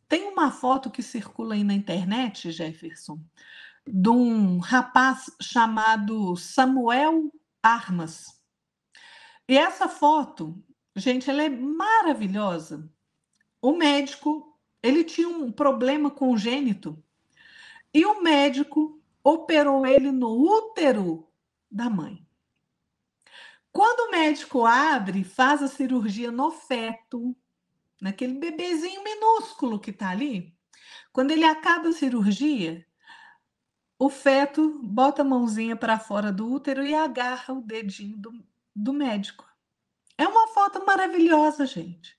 Tem uma foto que circula aí na internet, Jefferson, de um rapaz chamado Samuel Armas. E essa foto, gente, ela é maravilhosa. O médico, ele tinha um problema congênito e o médico operou ele no útero da mãe. Quando o médico abre, faz a cirurgia no feto, naquele bebezinho minúsculo que está ali, quando ele acaba a cirurgia, o feto bota a mãozinha para fora do útero e agarra o dedinho do médico. É uma foto maravilhosa, gente.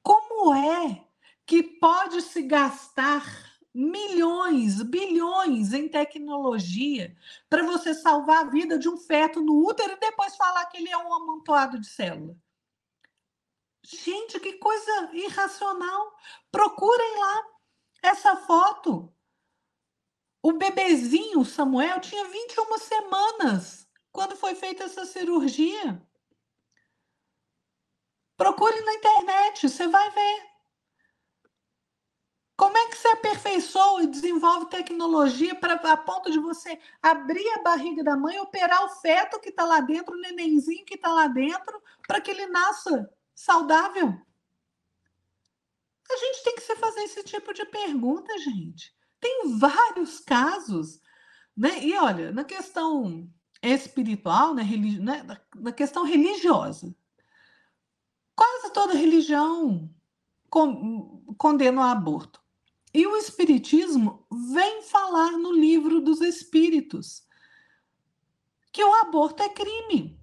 Como é que pode se gastar milhões, bilhões em tecnologia para você salvar a vida de um feto no útero e depois falar que ele é um amontoado de célula? Gente, que coisa irracional. Procurem lá essa foto. O bebezinho Samuel tinha 21 semanas quando foi feita essa cirurgia. Procure na internet, você vai ver. Como é que você aperfeiçoa e desenvolve tecnologia a ponto de você abrir a barriga da mãe, operar o feto que está lá dentro, o nenenzinho que está lá dentro, para que ele nasça saudável? A gente tem que se fazer esse tipo de pergunta, gente. Tem vários casos, né? E olha, na questão espiritual, né, na questão religiosa, quase toda religião condena o aborto. E o Espiritismo vem falar no livro dos Espíritos que o aborto é crime.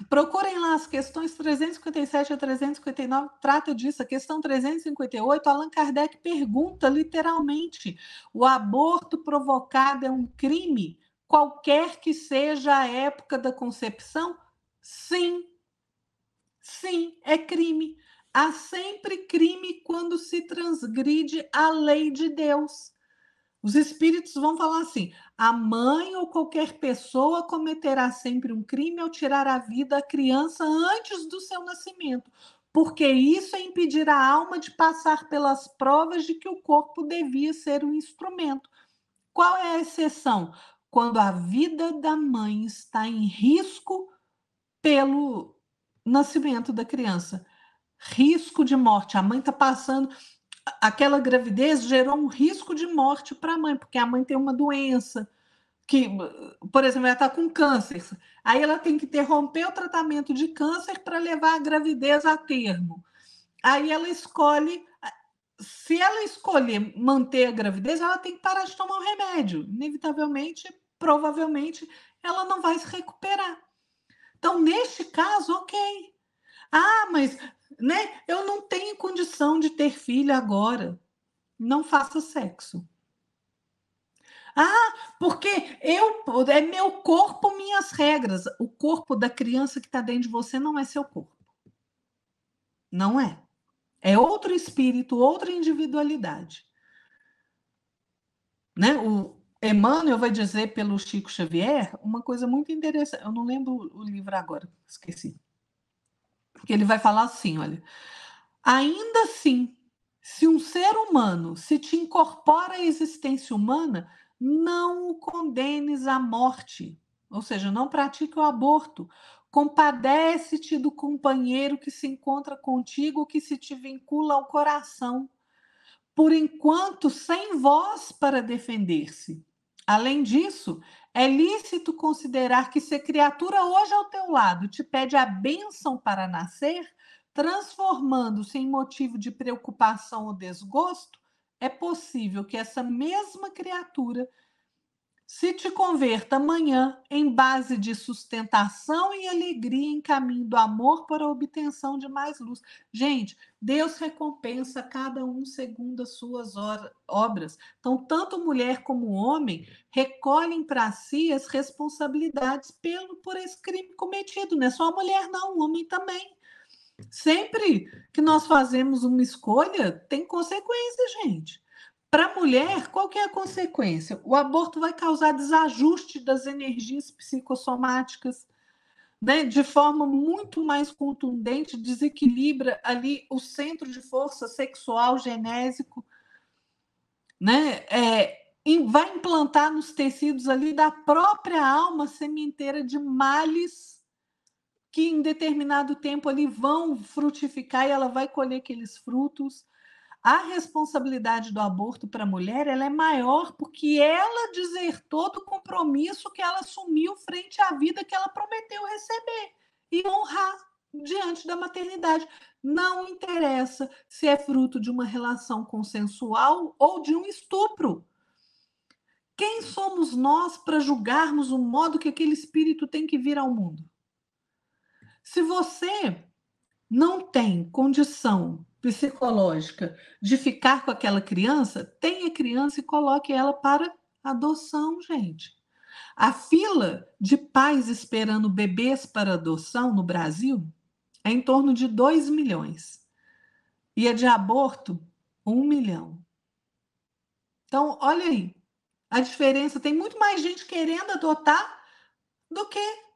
Procurem lá as questões 357 a 359, trata disso. A questão 358, Allan Kardec pergunta literalmente: o aborto provocado é um crime, qualquer que seja a época da concepção? Sim, sim, é crime. Há sempre crime quando se transgride a lei de Deus. Os espíritos vão falar assim: a mãe ou qualquer pessoa cometerá sempre um crime ao tirar a vida da criança antes do seu nascimento, porque isso é impedir a alma de passar pelas provas de que o corpo devia ser um instrumento. Qual é a exceção? Quando a vida da mãe está em risco pelo nascimento da criança. Risco de morte. A mãe está passando. Aquela gravidez gerou um risco de morte para a mãe, porque a mãe tem uma doença que, por exemplo, ela está com câncer. Aí ela tem que interromper o tratamento de câncer para levar a gravidez a termo. Aí ela escolhe, se ela escolher manter a gravidez, ela tem que parar de tomar o remédio. Inevitavelmente, provavelmente, ela não vai se recuperar. Então, neste caso, ok. Ah, mas né, eu não tenho condição de ter filho agora. Não faça sexo. Ah, porque é meu corpo, minhas regras. O corpo da criança que está dentro de você não é seu corpo. Não é. É outro espírito, outra individualidade. Né? Emmanuel vai dizer pelo Chico Xavier uma coisa muito interessante. Eu não lembro o livro agora, esqueci. Que ele vai falar assim, olha, ainda assim, se um ser humano se te incorpora à existência humana, não o condenes à morte, ou seja, não pratique o aborto. Compadece-te do companheiro que se encontra contigo, que se te vincula ao coração, por enquanto sem voz para defender-se. Além disso, é lícito considerar que se a criatura hoje ao teu lado te pede a bênção para nascer, transformando-se em motivo de preocupação ou desgosto, é possível que essa mesma criatura se te converta amanhã em base de sustentação e alegria em caminho do amor para a obtenção de mais luz. Gente, Deus recompensa cada um segundo as suas obras. Então, tanto mulher como homem recolhem para si as responsabilidades por esse crime cometido. Não é só a mulher, não, o homem também. Sempre que nós fazemos uma escolha, tem consequência, gente. Para a mulher, qual que é a consequência? O aborto vai causar desajuste das energias psicossomáticas, né? De forma muito mais contundente, desequilibra ali o centro de força sexual genésico, né? Vai implantar nos tecidos ali da própria alma sementeira de males que em determinado tempo ali vão frutificar e ela vai colher aqueles frutos. A responsabilidade do aborto para a mulher ela é maior porque ela desertou do compromisso que ela assumiu frente à vida que ela prometeu receber e honrar diante da maternidade. Não interessa se é fruto de uma relação consensual ou de um estupro. Quem somos nós para julgarmos o modo que aquele espírito tem que vir ao mundo? Se você não tem condição psicológica de ficar com aquela criança, tenha a criança e coloque ela para adoção, gente. A fila de pais esperando bebês para adoção no Brasil é em torno de 2 milhões. E a de aborto, 1 milhão. Então, olha aí, a diferença. Tem muito mais gente querendo adotar do que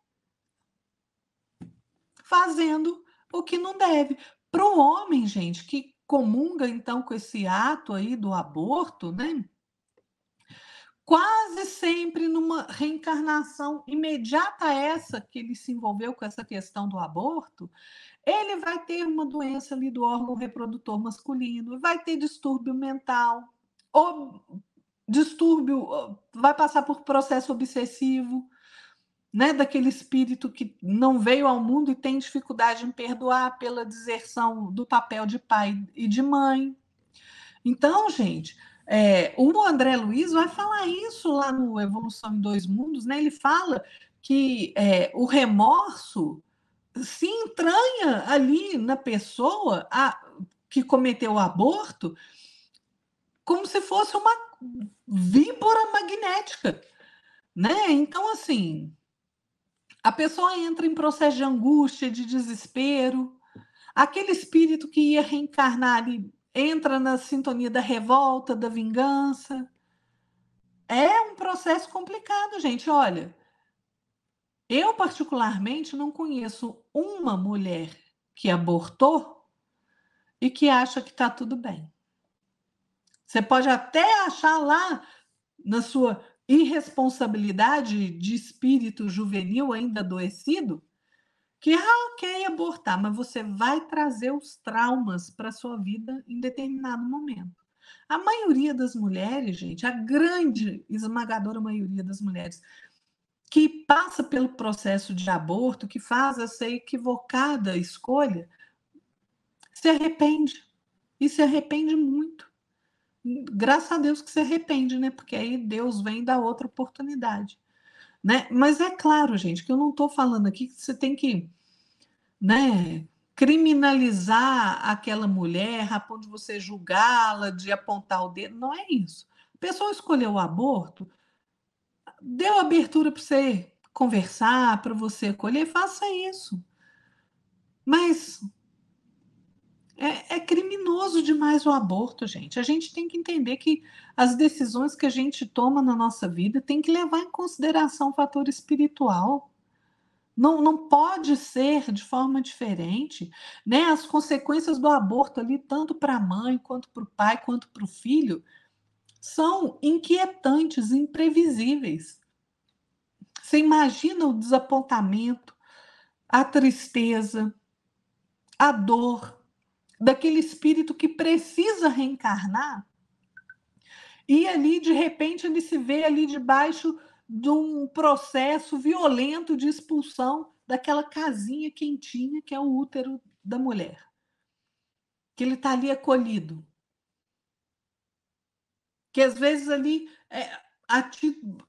fazendo o que não deve. Para o homem, gente, que comunga então com esse ato aí do aborto, né? Quase sempre numa reencarnação imediata a essa que ele se envolveu com essa questão do aborto, ele vai ter uma doença ali do órgão reprodutor masculino, vai ter distúrbio mental, ou distúrbio, vai passar por processo obsessivo, né, daquele espírito que não veio ao mundo e tem dificuldade em perdoar pela deserção do papel de pai e de mãe. Então, gente, o André Luiz vai falar isso lá no Evolução em Dois Mundos, né? Ele fala que o remorso se entranha ali na pessoa que cometeu o aborto como se fosse uma víbora magnética, né? Então, assim, a pessoa entra em processo de angústia, de desespero. Aquele espírito que ia reencarnar ali entra na sintonia da revolta, da vingança. É um processo complicado, gente. Olha, eu particularmente não conheço uma mulher que abortou e que acha que está tudo bem. Você pode até achar lá na sua irresponsabilidade de espírito juvenil ainda adoecido que ok abortar, mas você vai trazer os traumas para a sua vida em determinado momento. A maioria das mulheres, gente, a grande, esmagadora maioria das mulheres que passa pelo processo de aborto, que faz essa equivocada escolha, se arrepende. E se arrepende muito. Graças a Deus que se arrepende, né? Porque aí Deus vem dar outra oportunidade. Né? Mas é claro, gente, que eu não estou falando aqui que você tem que, né, criminalizar aquela mulher a ponto de você julgá-la, de apontar o dedo. Não é isso. A pessoa escolheu o aborto, deu abertura para você conversar, para você acolher, faça isso. Mas É criminoso demais o aborto, gente. A gente tem que entender que as decisões que a gente toma na nossa vida tem que levar em consideração o fator espiritual. Não pode ser de forma diferente, né? As consequências do aborto ali, tanto para a mãe, quanto para o pai, quanto para o filho, são inquietantes, imprevisíveis. Você imagina o desapontamento, a tristeza, a dor daquele espírito que precisa reencarnar e ali, de repente, ele se vê ali debaixo de um processo violento de expulsão daquela casinha quentinha que é o útero da mulher. Que ele está ali acolhido. Que às vezes ali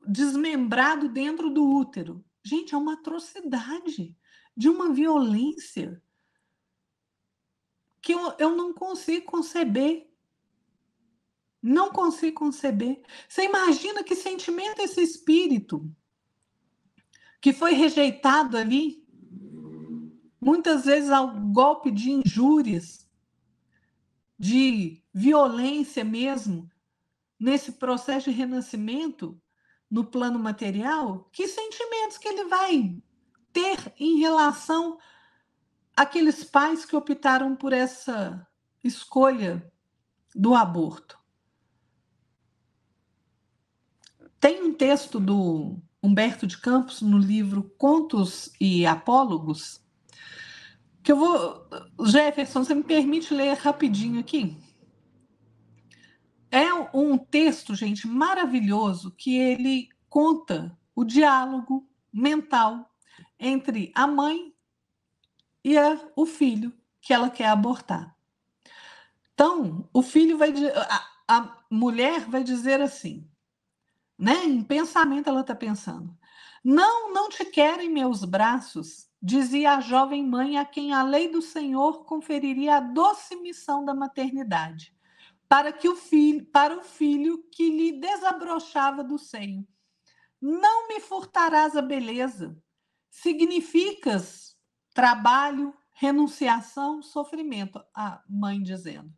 desmembrado dentro do útero. Gente, é uma atrocidade, de uma violência que eu não consigo conceber. Não consigo conceber. Você imagina que sentimento esse espírito que foi rejeitado ali, muitas vezes ao golpe de injúrias, de violência mesmo, nesse processo de renascimento no plano material, que sentimentos que ele vai ter em relação àqueles pais que optaram por essa escolha do aborto? Tem um texto do Humberto de Campos no livro Contos e Apólogos, que eu vou... Jefferson, você me permite ler rapidinho aqui? É um texto, gente, maravilhoso, que ele conta o diálogo mental entre a mãe e o filho que ela quer abortar. Então, o filho vai... A mulher vai dizer assim, né? Em pensamento ela está pensando. Não te quero em meus braços, dizia a jovem mãe a quem a lei do Senhor conferiria a doce missão da maternidade, para o filho que lhe desabrochava do seio. Não me furtarás a beleza. Significas trabalho, renunciação, sofrimento, a mãe dizendo.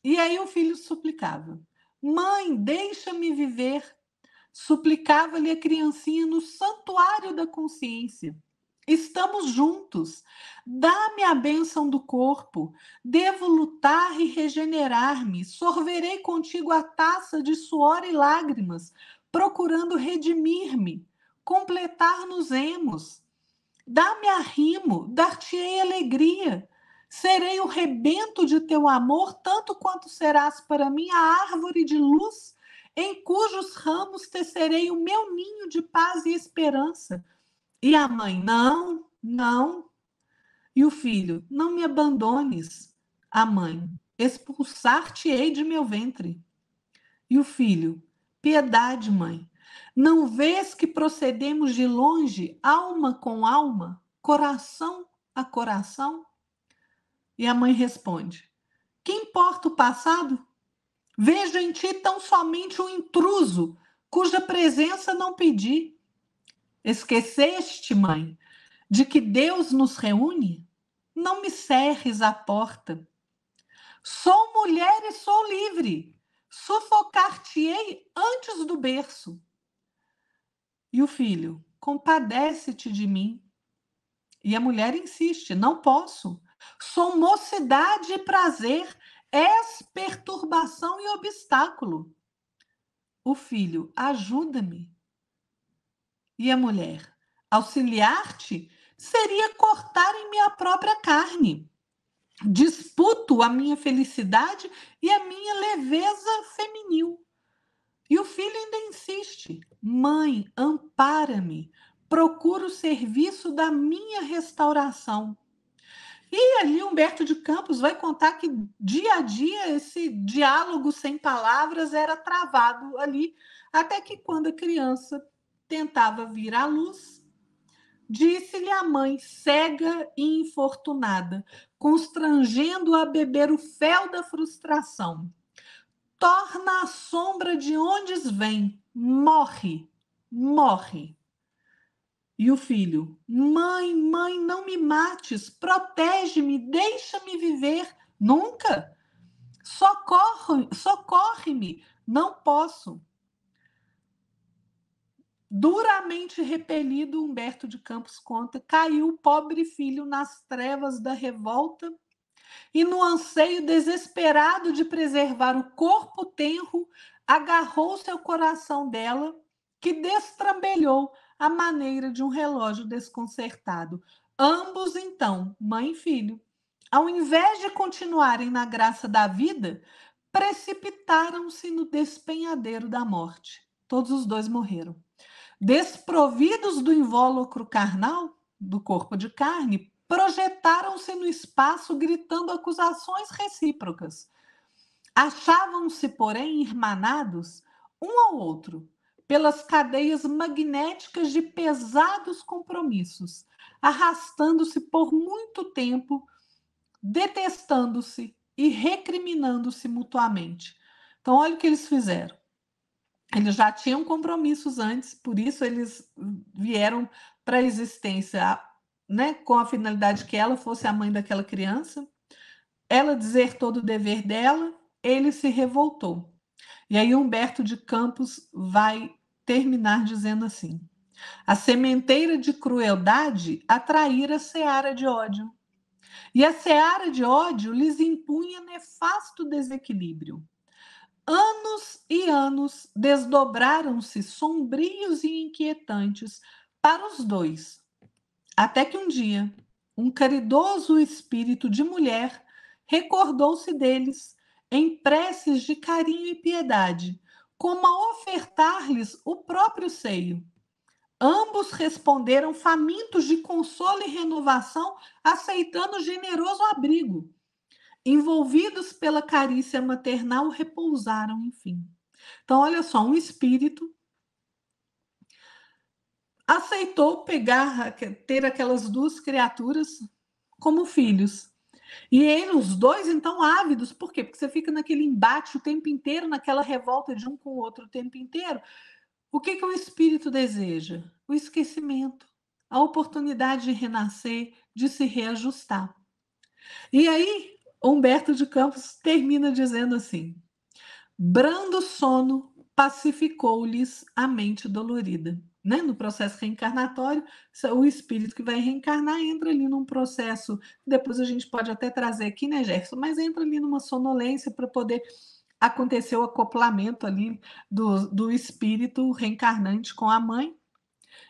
E aí o filho suplicava: Mãe, deixa-me viver. Suplicava-lhe a criancinha no santuário da consciência. Estamos juntos. Dá-me a bênção do corpo. Devo lutar e regenerar-me. Sorverei contigo a taça de suor e lágrimas, procurando redimir-me, completar-nos-emos. Dá-me arrimo, dar-te-ei alegria. Serei o rebento de teu amor, tanto quanto serás para mim a árvore de luz, em cujos ramos tecerei o meu ninho de paz e esperança. E a mãe, não. E o filho, não me abandones. A mãe, expulsar-te-ei de meu ventre. E o filho, piedade, mãe. Não vês que procedemos de longe, alma com alma, coração a coração? E a mãe responde: que importa o passado? Vejo em ti tão somente um intruso, cuja presença não pedi. Esqueceste, mãe, de que Deus nos reúne? Não me cerres a porta. Sou mulher e sou livre. Sufocar-te-ei antes do berço. E o filho, compadece-te de mim. E a mulher insiste: não posso. Sou mocidade e prazer, és perturbação e obstáculo. O filho, ajuda-me. E a mulher, auxiliar-te seria cortar em minha própria carne. Disputo a minha felicidade e a minha leveza feminil. E o filho ainda insiste: mãe, ampara-me, procura o serviço da minha restauração. E ali Humberto de Campos vai contar que dia a dia esse diálogo sem palavras era travado ali, até que quando a criança tentava vir à luz, disse-lhe a mãe, cega e infortunada, constrangendo-a a beber o fel da frustração: torna a sombra de onde vem, morre, morre. E o filho, mãe, não me mates, protege-me, deixa-me viver, Nunca. Socorre-me. Não posso. Duramente repelido, Humberto de Campos conta, caiu o pobre filho nas trevas da revolta e, no anseio desesperado de preservar o corpo tenro, agarrou-se ao coração dela, que destrambelhou à maneira de um relógio desconcertado. Ambos, então, mãe e filho, ao invés de continuarem na graça da vida, precipitaram-se no despenhadeiro da morte. Todos os dois morreram. Desprovidos do invólucro carnal, do corpo de carne, projetaram-se no espaço gritando acusações recíprocas. Achavam-se, porém, irmanados um ao outro pelas cadeias magnéticas de pesados compromissos, arrastando-se por muito tempo, detestando-se e recriminando-se mutuamente. Então, olha o que eles fizeram. Eles já tinham compromissos antes, por isso eles vieram para a existência, né, com a finalidade que ela fosse a mãe daquela criança. Ela desertou do dever dela, ele se revoltou. E aí Humberto de Campos vai terminar dizendo assim: a sementeira de crueldade atraíra a seara de ódio. E a seara de ódio lhes impunha nefasto desequilíbrio. Anos e anos desdobraram-se sombrios e inquietantes para os dois, até que um dia um caridoso espírito de mulher recordou-se deles em preces de carinho e piedade, como a ofertar-lhes o próprio seio. Ambos responderam famintos de consolo e renovação, aceitando generoso abrigo. Envolvidos pela carícia maternal, repousaram, enfim. Então, olha só, um espírito aceitou ter aquelas duas criaturas como filhos. E os dois, então, ávidos. Por quê? Porque você fica naquele embate o tempo inteiro, naquela revolta de um com o outro o tempo inteiro. O que o espírito deseja? O esquecimento, a oportunidade de renascer, de se reajustar. E aí, Humberto de Campos termina dizendo assim: brando sono pacificou-lhes a mente dolorida. Né? No processo reencarnatório, o espírito que vai reencarnar entra ali num processo, depois a gente pode até trazer aqui, né, Gerson? Mas entra ali numa sonolência para poder acontecer o acoplamento ali do espírito reencarnante com a mãe.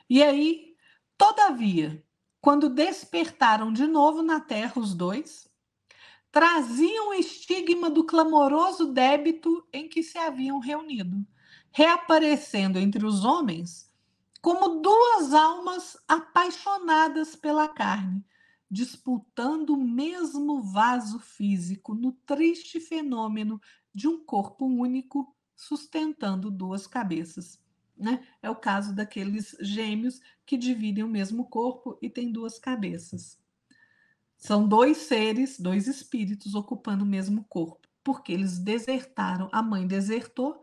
E aí, todavia, quando despertaram de novo na Terra os dois, traziam o estigma do clamoroso débito em que se haviam reunido, reaparecendo entre os homens como duas almas apaixonadas pela carne, disputando o mesmo vaso físico no triste fenômeno de um corpo único sustentando duas cabeças. Né? É o caso daqueles gêmeos que dividem o mesmo corpo e têm duas cabeças. São dois seres, dois espíritos ocupando o mesmo corpo, porque eles desertaram, a mãe desertou,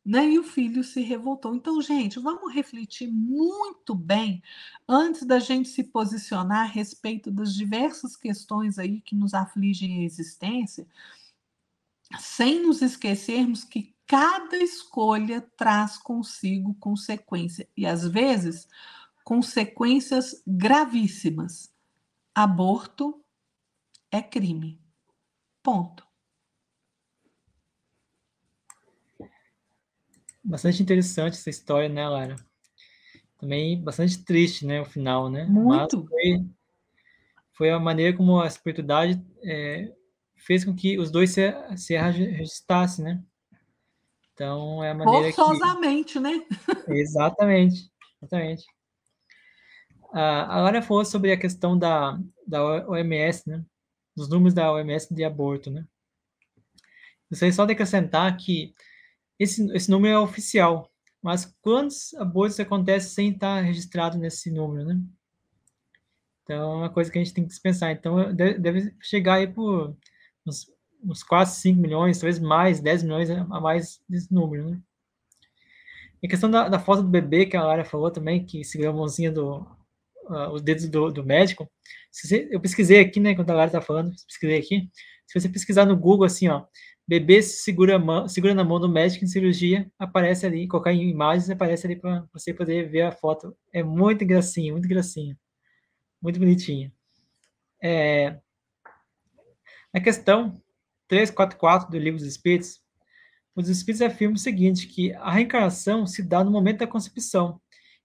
né? E o filho se revoltou. Então, gente, vamos refletir muito bem antes da gente se posicionar a respeito das diversas questões aí que nos afligem a existência, sem nos esquecermos que cada escolha traz consigo consequência, e às vezes consequências gravíssimas. Aborto é crime. Ponto. Bastante interessante essa história, né, Lara? Também bastante triste, né, o final, né? Muito. Mas foi a maneira como a espiritualidade fez com que os dois se reajustassem, né? Então, é a maneira que... Forçosamente, né? Exatamente, exatamente. A Lara falou sobre a questão da OMS, né? Dos números da OMS de aborto, né? Gostaria só de acrescentar que esse número é oficial, mas quantos abortos acontecem sem estar registrado nesse número, né? Então, é uma coisa que a gente tem que pensar. Então, deve chegar aí por uns 4, 5 milhões, talvez mais, 10 milhões a mais desse número, né? E a questão da foto do bebê, que a Lara falou também, que segurou a mãozinha os dedos do médico. Eu pesquisei aqui, né, quando a Lara está falando, pesquisei aqui. Se você pesquisar no Google assim, ó, bebê segura na mão do médico em cirurgia, aparece ali, colocar em imagens, aparece ali para você poder ver a foto. É muito gracinha, muito bonitinha. A questão 344 do Livro dos Espíritos, os Espíritos afirmam o seguinte, que a reencarnação se dá no momento da concepção.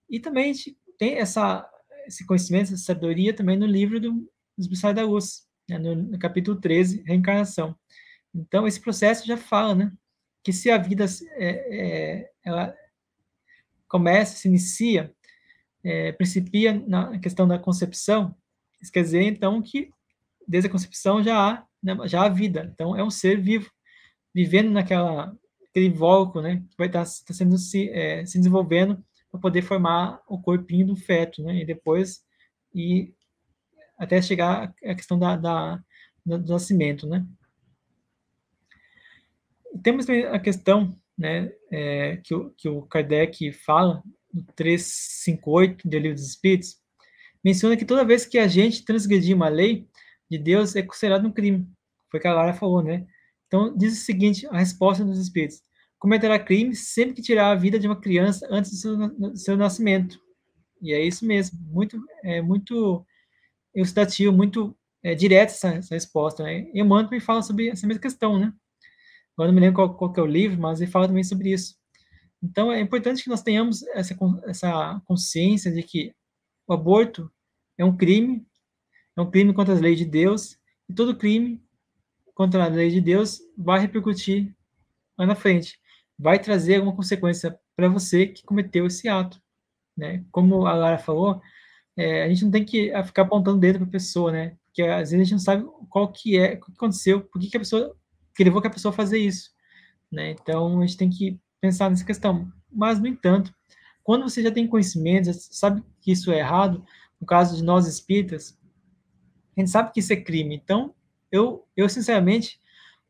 E também a gente tem esse conhecimento, essa sabedoria também no livro dos Missais da Luz, né, no capítulo 13, Reencarnação. Então, esse processo já fala, né, que se a vida ela começa, se inicia, principia na questão da concepção, isso quer dizer, então, que desde a concepção já há vida. Então, é um ser vivo, vivendo aquele invólucro, né, que vai estar se desenvolvendo para poder formar o corpinho do feto, né, e depois até chegar à questão do nascimento, né. Temos também a questão, né, que o Kardec fala, no 358 do Livro dos Espíritos, menciona que toda vez que a gente transgredir uma lei de Deus é considerado um crime. Foi o que a Lara falou, né? Então, diz o seguinte, a resposta dos Espíritos: cometerá crime sempre que tirar a vida de uma criança antes do seu nascimento. E é isso mesmo, muito elucidativo, muito direto essa resposta, né? E Emmanuel também fala sobre essa mesma questão, né? Agora não me lembro qual que é o livro, mas ele fala também sobre isso. Então, é importante que nós tenhamos essa consciência de que o aborto é um crime contra as leis de Deus, e todo crime contra a lei de Deus vai repercutir lá na frente, vai trazer alguma consequência para você que cometeu esse ato, né? Como a Lara falou, a gente não tem que ficar apontando o dedo para a pessoa, né? Porque às vezes a gente não sabe o que aconteceu, por que a pessoa, que levou a pessoa a fazer isso, né? Então a gente tem que pensar nessa questão. Mas, no entanto, quando você já tem conhecimento, já sabe que isso é errado, no caso de nós espíritas, a gente sabe que isso é crime. Então, eu sinceramente,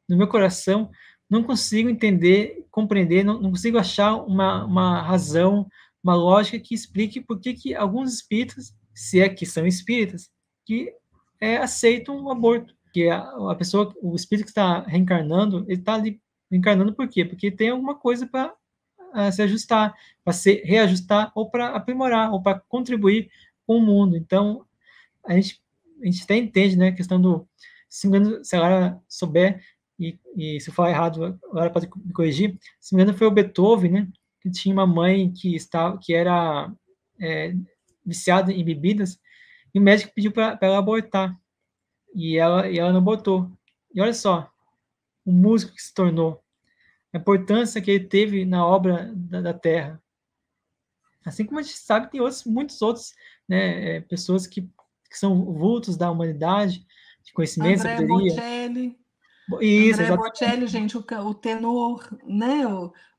no meu coração, não consigo entender, compreender, não consigo achar uma razão, uma lógica que explique por que alguns espíritas, se é que são espíritas, que aceitam o aborto. Que a pessoa, o espírito que está reencarnando, ele está ali reencarnando por quê? Porque tem alguma coisa para se ajustar, para se reajustar, ou para aprimorar, ou para contribuir com o mundo. Então, a gente até entende, né, a questão se me engano, se a Lara souber, e se eu falar errado, a Lara pode me corrigir, se me engano foi o Beethoven, né, que tinha uma mãe que era viciada em bebidas, e o médico pediu para ela abortar, e ela não abortou. E olha só, o músico que se tornou, a importância que ele teve na obra da Terra. Assim como a gente sabe, tem muitos outros, né, pessoas que são vultos da humanidade, de conhecimento, André sabedoria. Bocelli. Isso, André exatamente. Bocelli, gente, o tenor, né,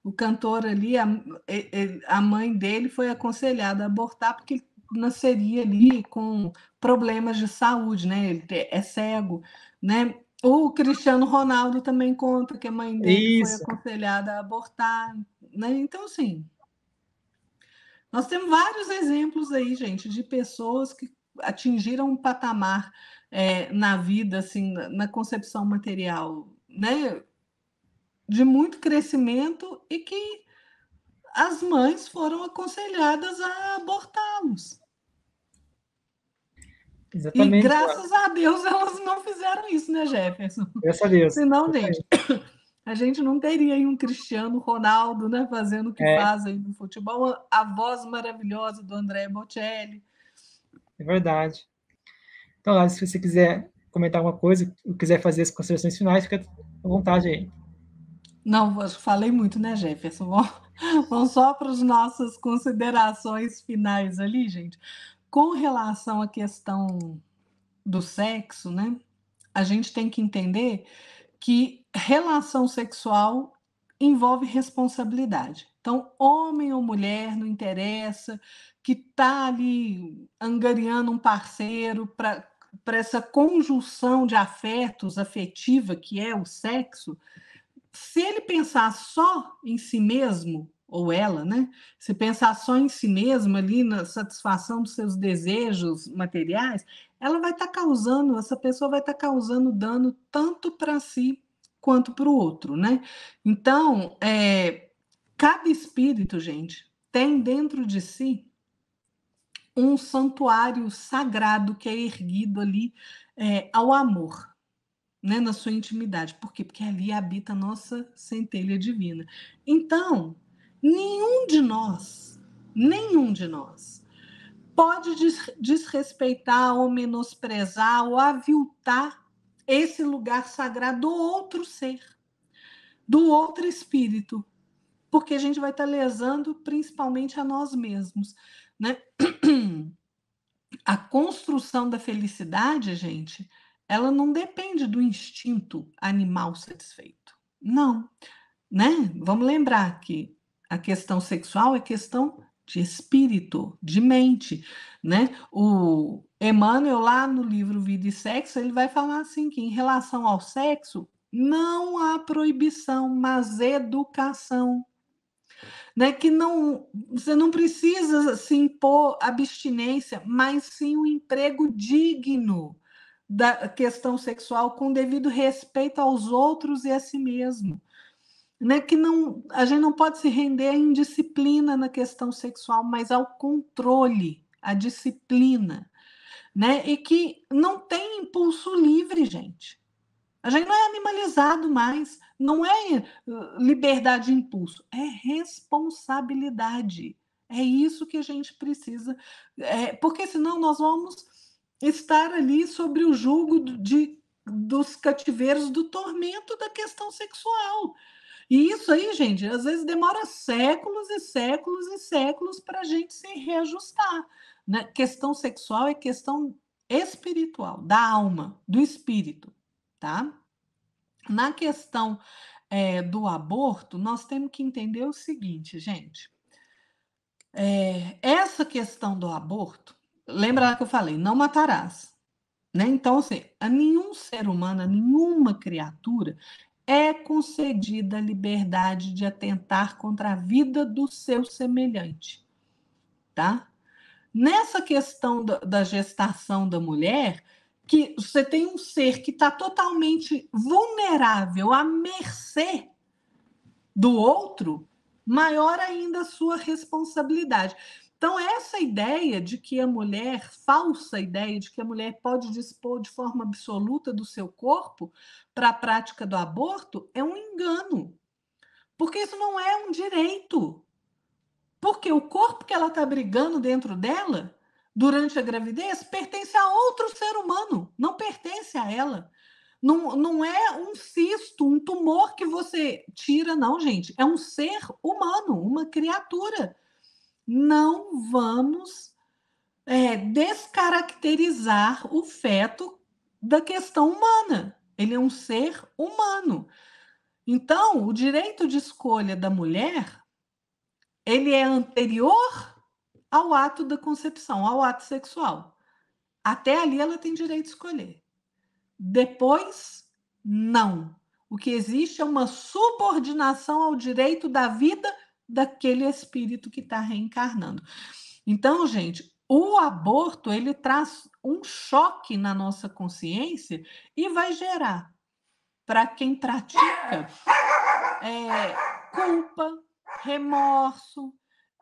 o cantor ali, a mãe dele foi aconselhada a abortar porque ele nasceria ali com problemas de saúde, né? Ele é cego, né? O Cristiano Ronaldo também conta que a mãe dele foi Isso, aconselhada a abortar, né? Então, assim, nós temos vários exemplos aí, gente, de pessoas que atingiram um patamar na vida, assim, na concepção material, né? De muito crescimento e que as mães foram aconselhadas a abortá-los. E exatamente. graças a Deus elas não fizeram isso, né, Jefferson? Graças a Deus. Senão, gente, Exatamente. a gente não teria aí um Cristiano Ronaldo, né, fazendo o que É, faz aí no futebol, a voz maravilhosa do André Bocelli. é verdade. Então, Lara, se você quiser comentar alguma coisa, ou quiser fazer as considerações finais, fica à vontade aí. Não, falei muito, né, Jefferson? Vamos só para as nossas considerações finais ali, gente. Com relação à questão do sexo, né? A gente tem que entender que relação sexual envolve responsabilidade. Então, homem ou mulher, não interessa, que está ali angariando um parceiro para essa conjunção de afetos afetiva que é o sexo, se ele pensar só em si mesmo, ou ela, né, se pensar só em si mesma, ali na satisfação dos seus desejos materiais, ela vai estar causando, essa pessoa vai estar causando dano tanto para si quanto para o outro, né? Então, cada espírito, gente, tem dentro de si um santuário sagrado que é erguido ali ao amor, né, na sua intimidade. Por quê? Porque ali habita a nossa centelha divina. Então, nenhum de nós pode desrespeitar ou menosprezar ou aviltar esse lugar sagrado do outro ser, do outro espírito, porque a gente vai estar lesando principalmente a nós mesmos, né? A construção da felicidade, gente, ela não depende do instinto animal satisfeito. Não, né? Vamos lembrar que a questão sexual é questão de espírito, de mente, né? O Emmanuel, lá no livro Vida e Sexo, ele vai falar assim que em relação ao sexo não há proibição, mas educação, né? Que não, você não precisa se impor abstinência, mas sim um emprego digno da questão sexual com devido respeito aos outros e a si mesmo, né? Que não, a gente não pode se render à indisciplina na questão sexual, mas ao controle, à disciplina, né? E que não tem impulso livre, gente. A gente não é animalizado mais, não é liberdade de impulso, é responsabilidade. É isso que a gente precisa, porque senão nós vamos estar ali sobre o jugo dos cativeiros do tormento da questão sexual. E isso aí, gente, às vezes demora séculos e séculos e séculos para a gente se reajustar, né? Questão sexual é questão espiritual, da alma, do espírito, tá? Na questão do aborto, nós temos que entender o seguinte, gente. Essa questão do aborto, lembra que eu falei, não matarás, né? Então, assim, a nenhum ser humano, a nenhuma criatura é concedida a liberdade de atentar contra a vida do seu semelhante, tá? Nessa questão da gestação da mulher, que você tem um ser que está totalmente vulnerável, à mercê do outro, maior ainda a sua responsabilidade. Então, essa ideia de que a mulher, falsa ideia de que a mulher pode dispor de forma absoluta do seu corpo para a prática do aborto, é um engano. Porque isso não é um direito. Porque o corpo que ela está brigando dentro dela, durante a gravidez, pertence a outro ser humano, não pertence a ela. Não, não é um cisto, um tumor que você tira, não, gente. É um ser humano, uma criatura. Não vamos descaracterizar o feto da questão humana. Ele é um ser humano. Então, o direito de escolha da mulher, ele é anterior ao ato da concepção, ao ato sexual. Até ali ela tem direito de escolher. Depois, não. O que existe é uma subordinação ao direito da vida daquele espírito que está reencarnando. Então, gente, o aborto ele traz um choque na nossa consciência e vai gerar, para quem pratica, culpa, remorso.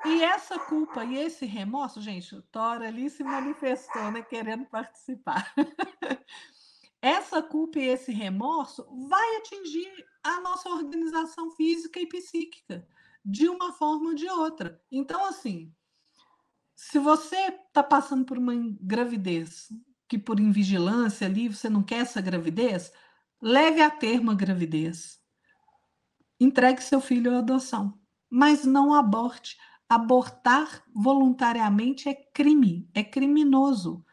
E essa culpa e esse remorso, gente, o Thor ali se manifestou, né, querendo participar. Essa culpa e esse remorso vai atingir a nossa organização física e psíquica, de uma forma ou de outra. Então, assim, se você está passando por uma gravidez, que por invigilância ali você não quer essa gravidez, leve a termo a gravidez. Entregue seu filho à adoção, mas não aborte. Abortar voluntariamente é crime, é criminoso,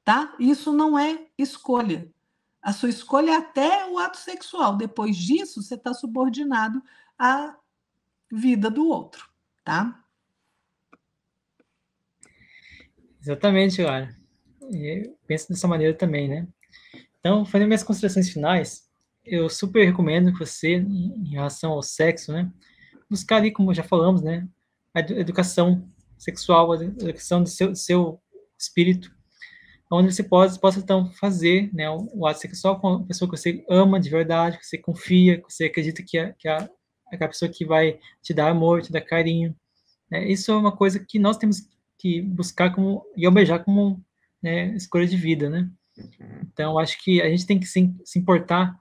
tá? Isso não é escolha. A sua escolha é até o ato sexual. Depois disso, você está subordinado à vida do outro, tá? Exatamente, Lara. Eu penso dessa maneira também, né? Então, fazendo minhas considerações finais, eu super recomendo que você, em relação ao sexo, né? buscar ali, como já falamos, né, a educação sexual, a educação do seu espírito, onde você possa então fazer, né, o ato sexual com a pessoa que você ama de verdade, que você confia, que você acredita que é a pessoa que vai te dar amor, te dar carinho, né? Isso é uma coisa que nós temos que buscar como e almejar como, né, escolha de vida, né? Então, acho que a gente tem que se importar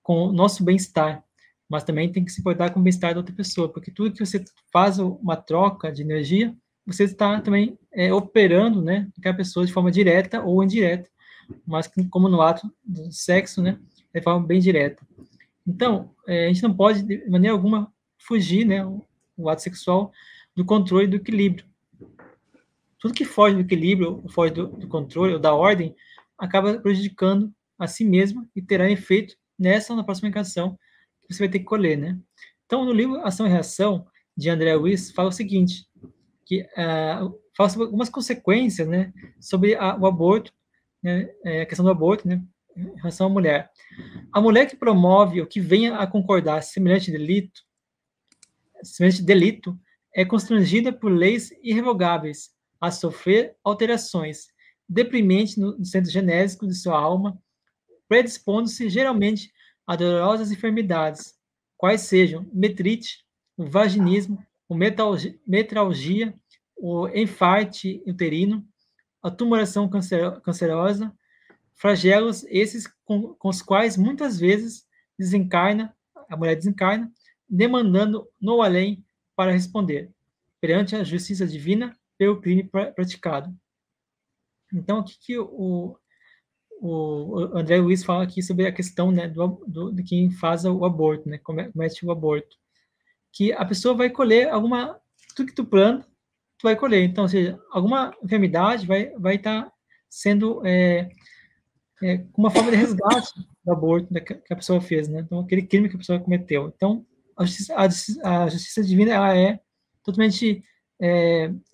com o nosso bem-estar, mas também tem que se importar com o bem-estar da outra pessoa, porque tudo que você faz uma troca de energia, você está também operando, né, aquela pessoa de forma direta ou indireta, mas como no ato do sexo, né, de forma bem direta. Então, a gente não pode, de maneira alguma, fugir, né, o ato sexual do controle e do equilíbrio. Tudo que foge do equilíbrio, foge do controle ou da ordem, acaba prejudicando a si mesmo e terá efeito nessa ou na próxima encarnação que você vai ter que colher, né? Então, no livro Ação e Reação, de André Luiz, fala o seguinte, que fala sobre algumas consequências, né, sobre o aborto, né, a questão do aborto, né, em relação à mulher. A mulher que promove ou que venha a concordar semelhante delito é constrangida por leis irrevogáveis a sofrer alterações deprimentes no centro genésico de sua alma, predispondo-se geralmente a dolorosas enfermidades, quais sejam metrite, o vaginismo, o metralgia, o enfarte uterino, a tumoração cancerosa, flagelos esses com os quais muitas vezes a mulher desencarna, demandando no além para responder, perante a justiça divina pelo crime praticado. Então, o que o André Luiz fala aqui sobre a questão, né, de quem faz o aborto, né, comete o aborto, que a pessoa vai colher tudo que tu planta, tu vai colher. Então, ou seja, alguma enfermidade vai estar sendo uma forma de resgate do aborto que a pessoa fez, né? Então, aquele crime que a pessoa cometeu. Então, a justiça divina ela é totalmente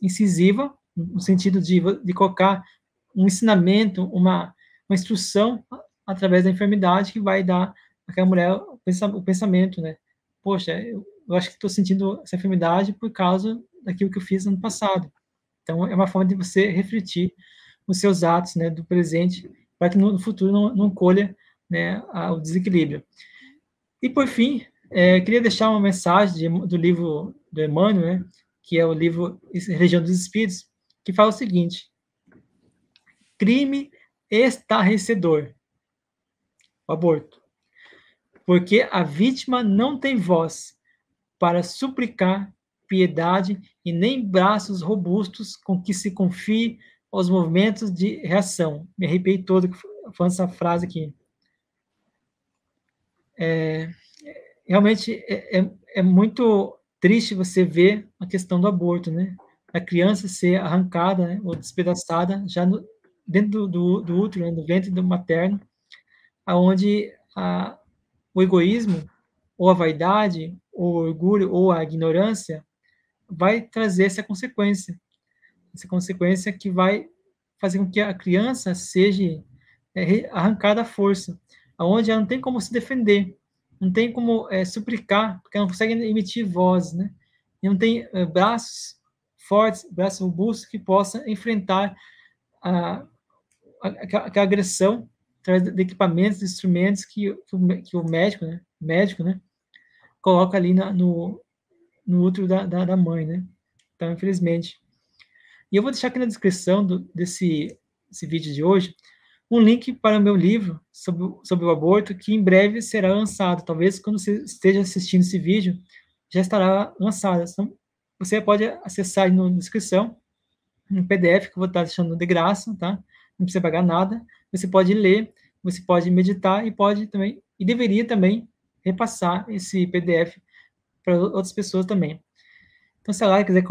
incisiva, no sentido de colocar um ensinamento, uma instrução através da enfermidade que vai dar àquela mulher o pensamento, né? Poxa, eu acho que estou sentindo essa enfermidade por causa daquilo que eu fiz no ano passado. Então, é uma forma de você refletir os seus atos, né, do presente, para que no futuro não colha, né, o desequilíbrio. E, por fim, queria deixar uma mensagem do livro do Emmanuel, né, que é o livro Religião dos Espíritos, que fala o seguinte: crime estarrecedor, o aborto, porque a vítima não tem voz para suplicar piedade e nem braços robustos com que se confie aos movimentos de reação. Me arrepiei todo falando essa frase aqui. Realmente é muito triste você ver a questão do aborto, né? A criança ser arrancada, né, ou despedaçada já dentro do útero, né, no ventre do materno, aonde o egoísmo, ou a vaidade, ou o orgulho, ou a ignorância vai trazer essa consequência que vai fazer com que a criança seja arrancada à força, aonde ela não tem como se defender, não tem como suplicar, porque ela não consegue emitir voz, né? E não tem braços fortes, braços robustos que possa enfrentar aquela agressão através de equipamentos, de instrumentos que o médico, né, coloca ali no útero da mãe, né? Então, infelizmente. E eu vou deixar aqui na descrição desse vídeo de hoje um link para o meu livro sobre o aborto, que em breve será lançado. Talvez quando você esteja assistindo esse vídeo, já estará lançado. Então, você pode acessar aí na descrição, um PDF que eu vou estar deixando de graça, tá? Não precisa pagar nada. Você pode ler, você pode meditar e pode também, e deveria também, repassar esse PDF para outras pessoas também. Então, se a Lara quiser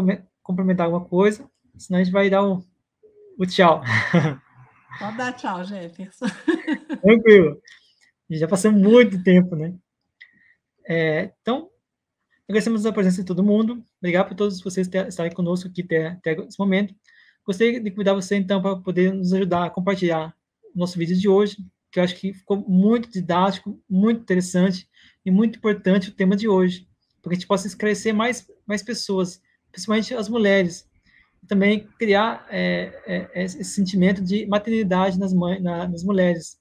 complementar alguma coisa, senão a gente vai dar o tchau. Pode dar tchau, Jefferson. Tranquilo. Já passamos muito tempo, né? Então, agradecemos a presença de todo mundo. Obrigado por todos vocês estarem conosco aqui até esse momento. Gostaria de convidar você, então, para poder nos ajudar a compartilhar o nosso vídeo de hoje, que eu acho que ficou muito didático, muito interessante e muito importante o tema de hoje, para que a gente possa esclarecer mais pessoas, principalmente as mulheres. Também criar esse sentimento de maternidade nas mulheres,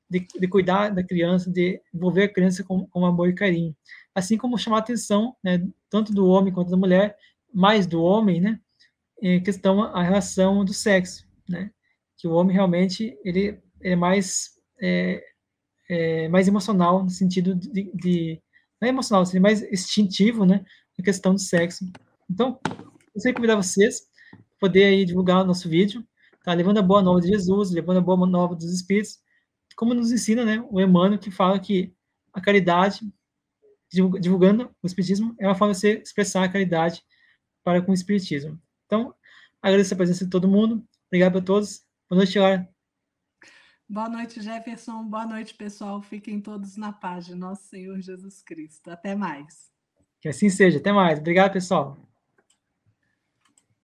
de cuidar da criança, de envolver a criança com amor e carinho. Assim como chamar a atenção, né, tanto do homem quanto da mulher, mais do homem, né, em questão a relação do sexo, né, que o homem realmente ele é mais emocional no sentido não é emocional, seria mais instintivo, né, na questão do sexo. Então, eu sei convidar vocês para poder aí divulgar o nosso vídeo, tá? Levando a boa nova de Jesus, levando a boa nova dos Espíritos, como nos ensina, né, o Emmanuel, que fala que a caridade, divulgando o Espiritismo, é uma forma de você expressar a caridade para com o Espiritismo. Então, agradeço a presença de todo mundo, obrigado a todos, boa noite, Lara. Boa noite, Jefferson. Boa noite, pessoal. Fiquem todos na paz de nosso Senhor Jesus Cristo. Até mais. Que assim seja. Até mais. Obrigado, pessoal.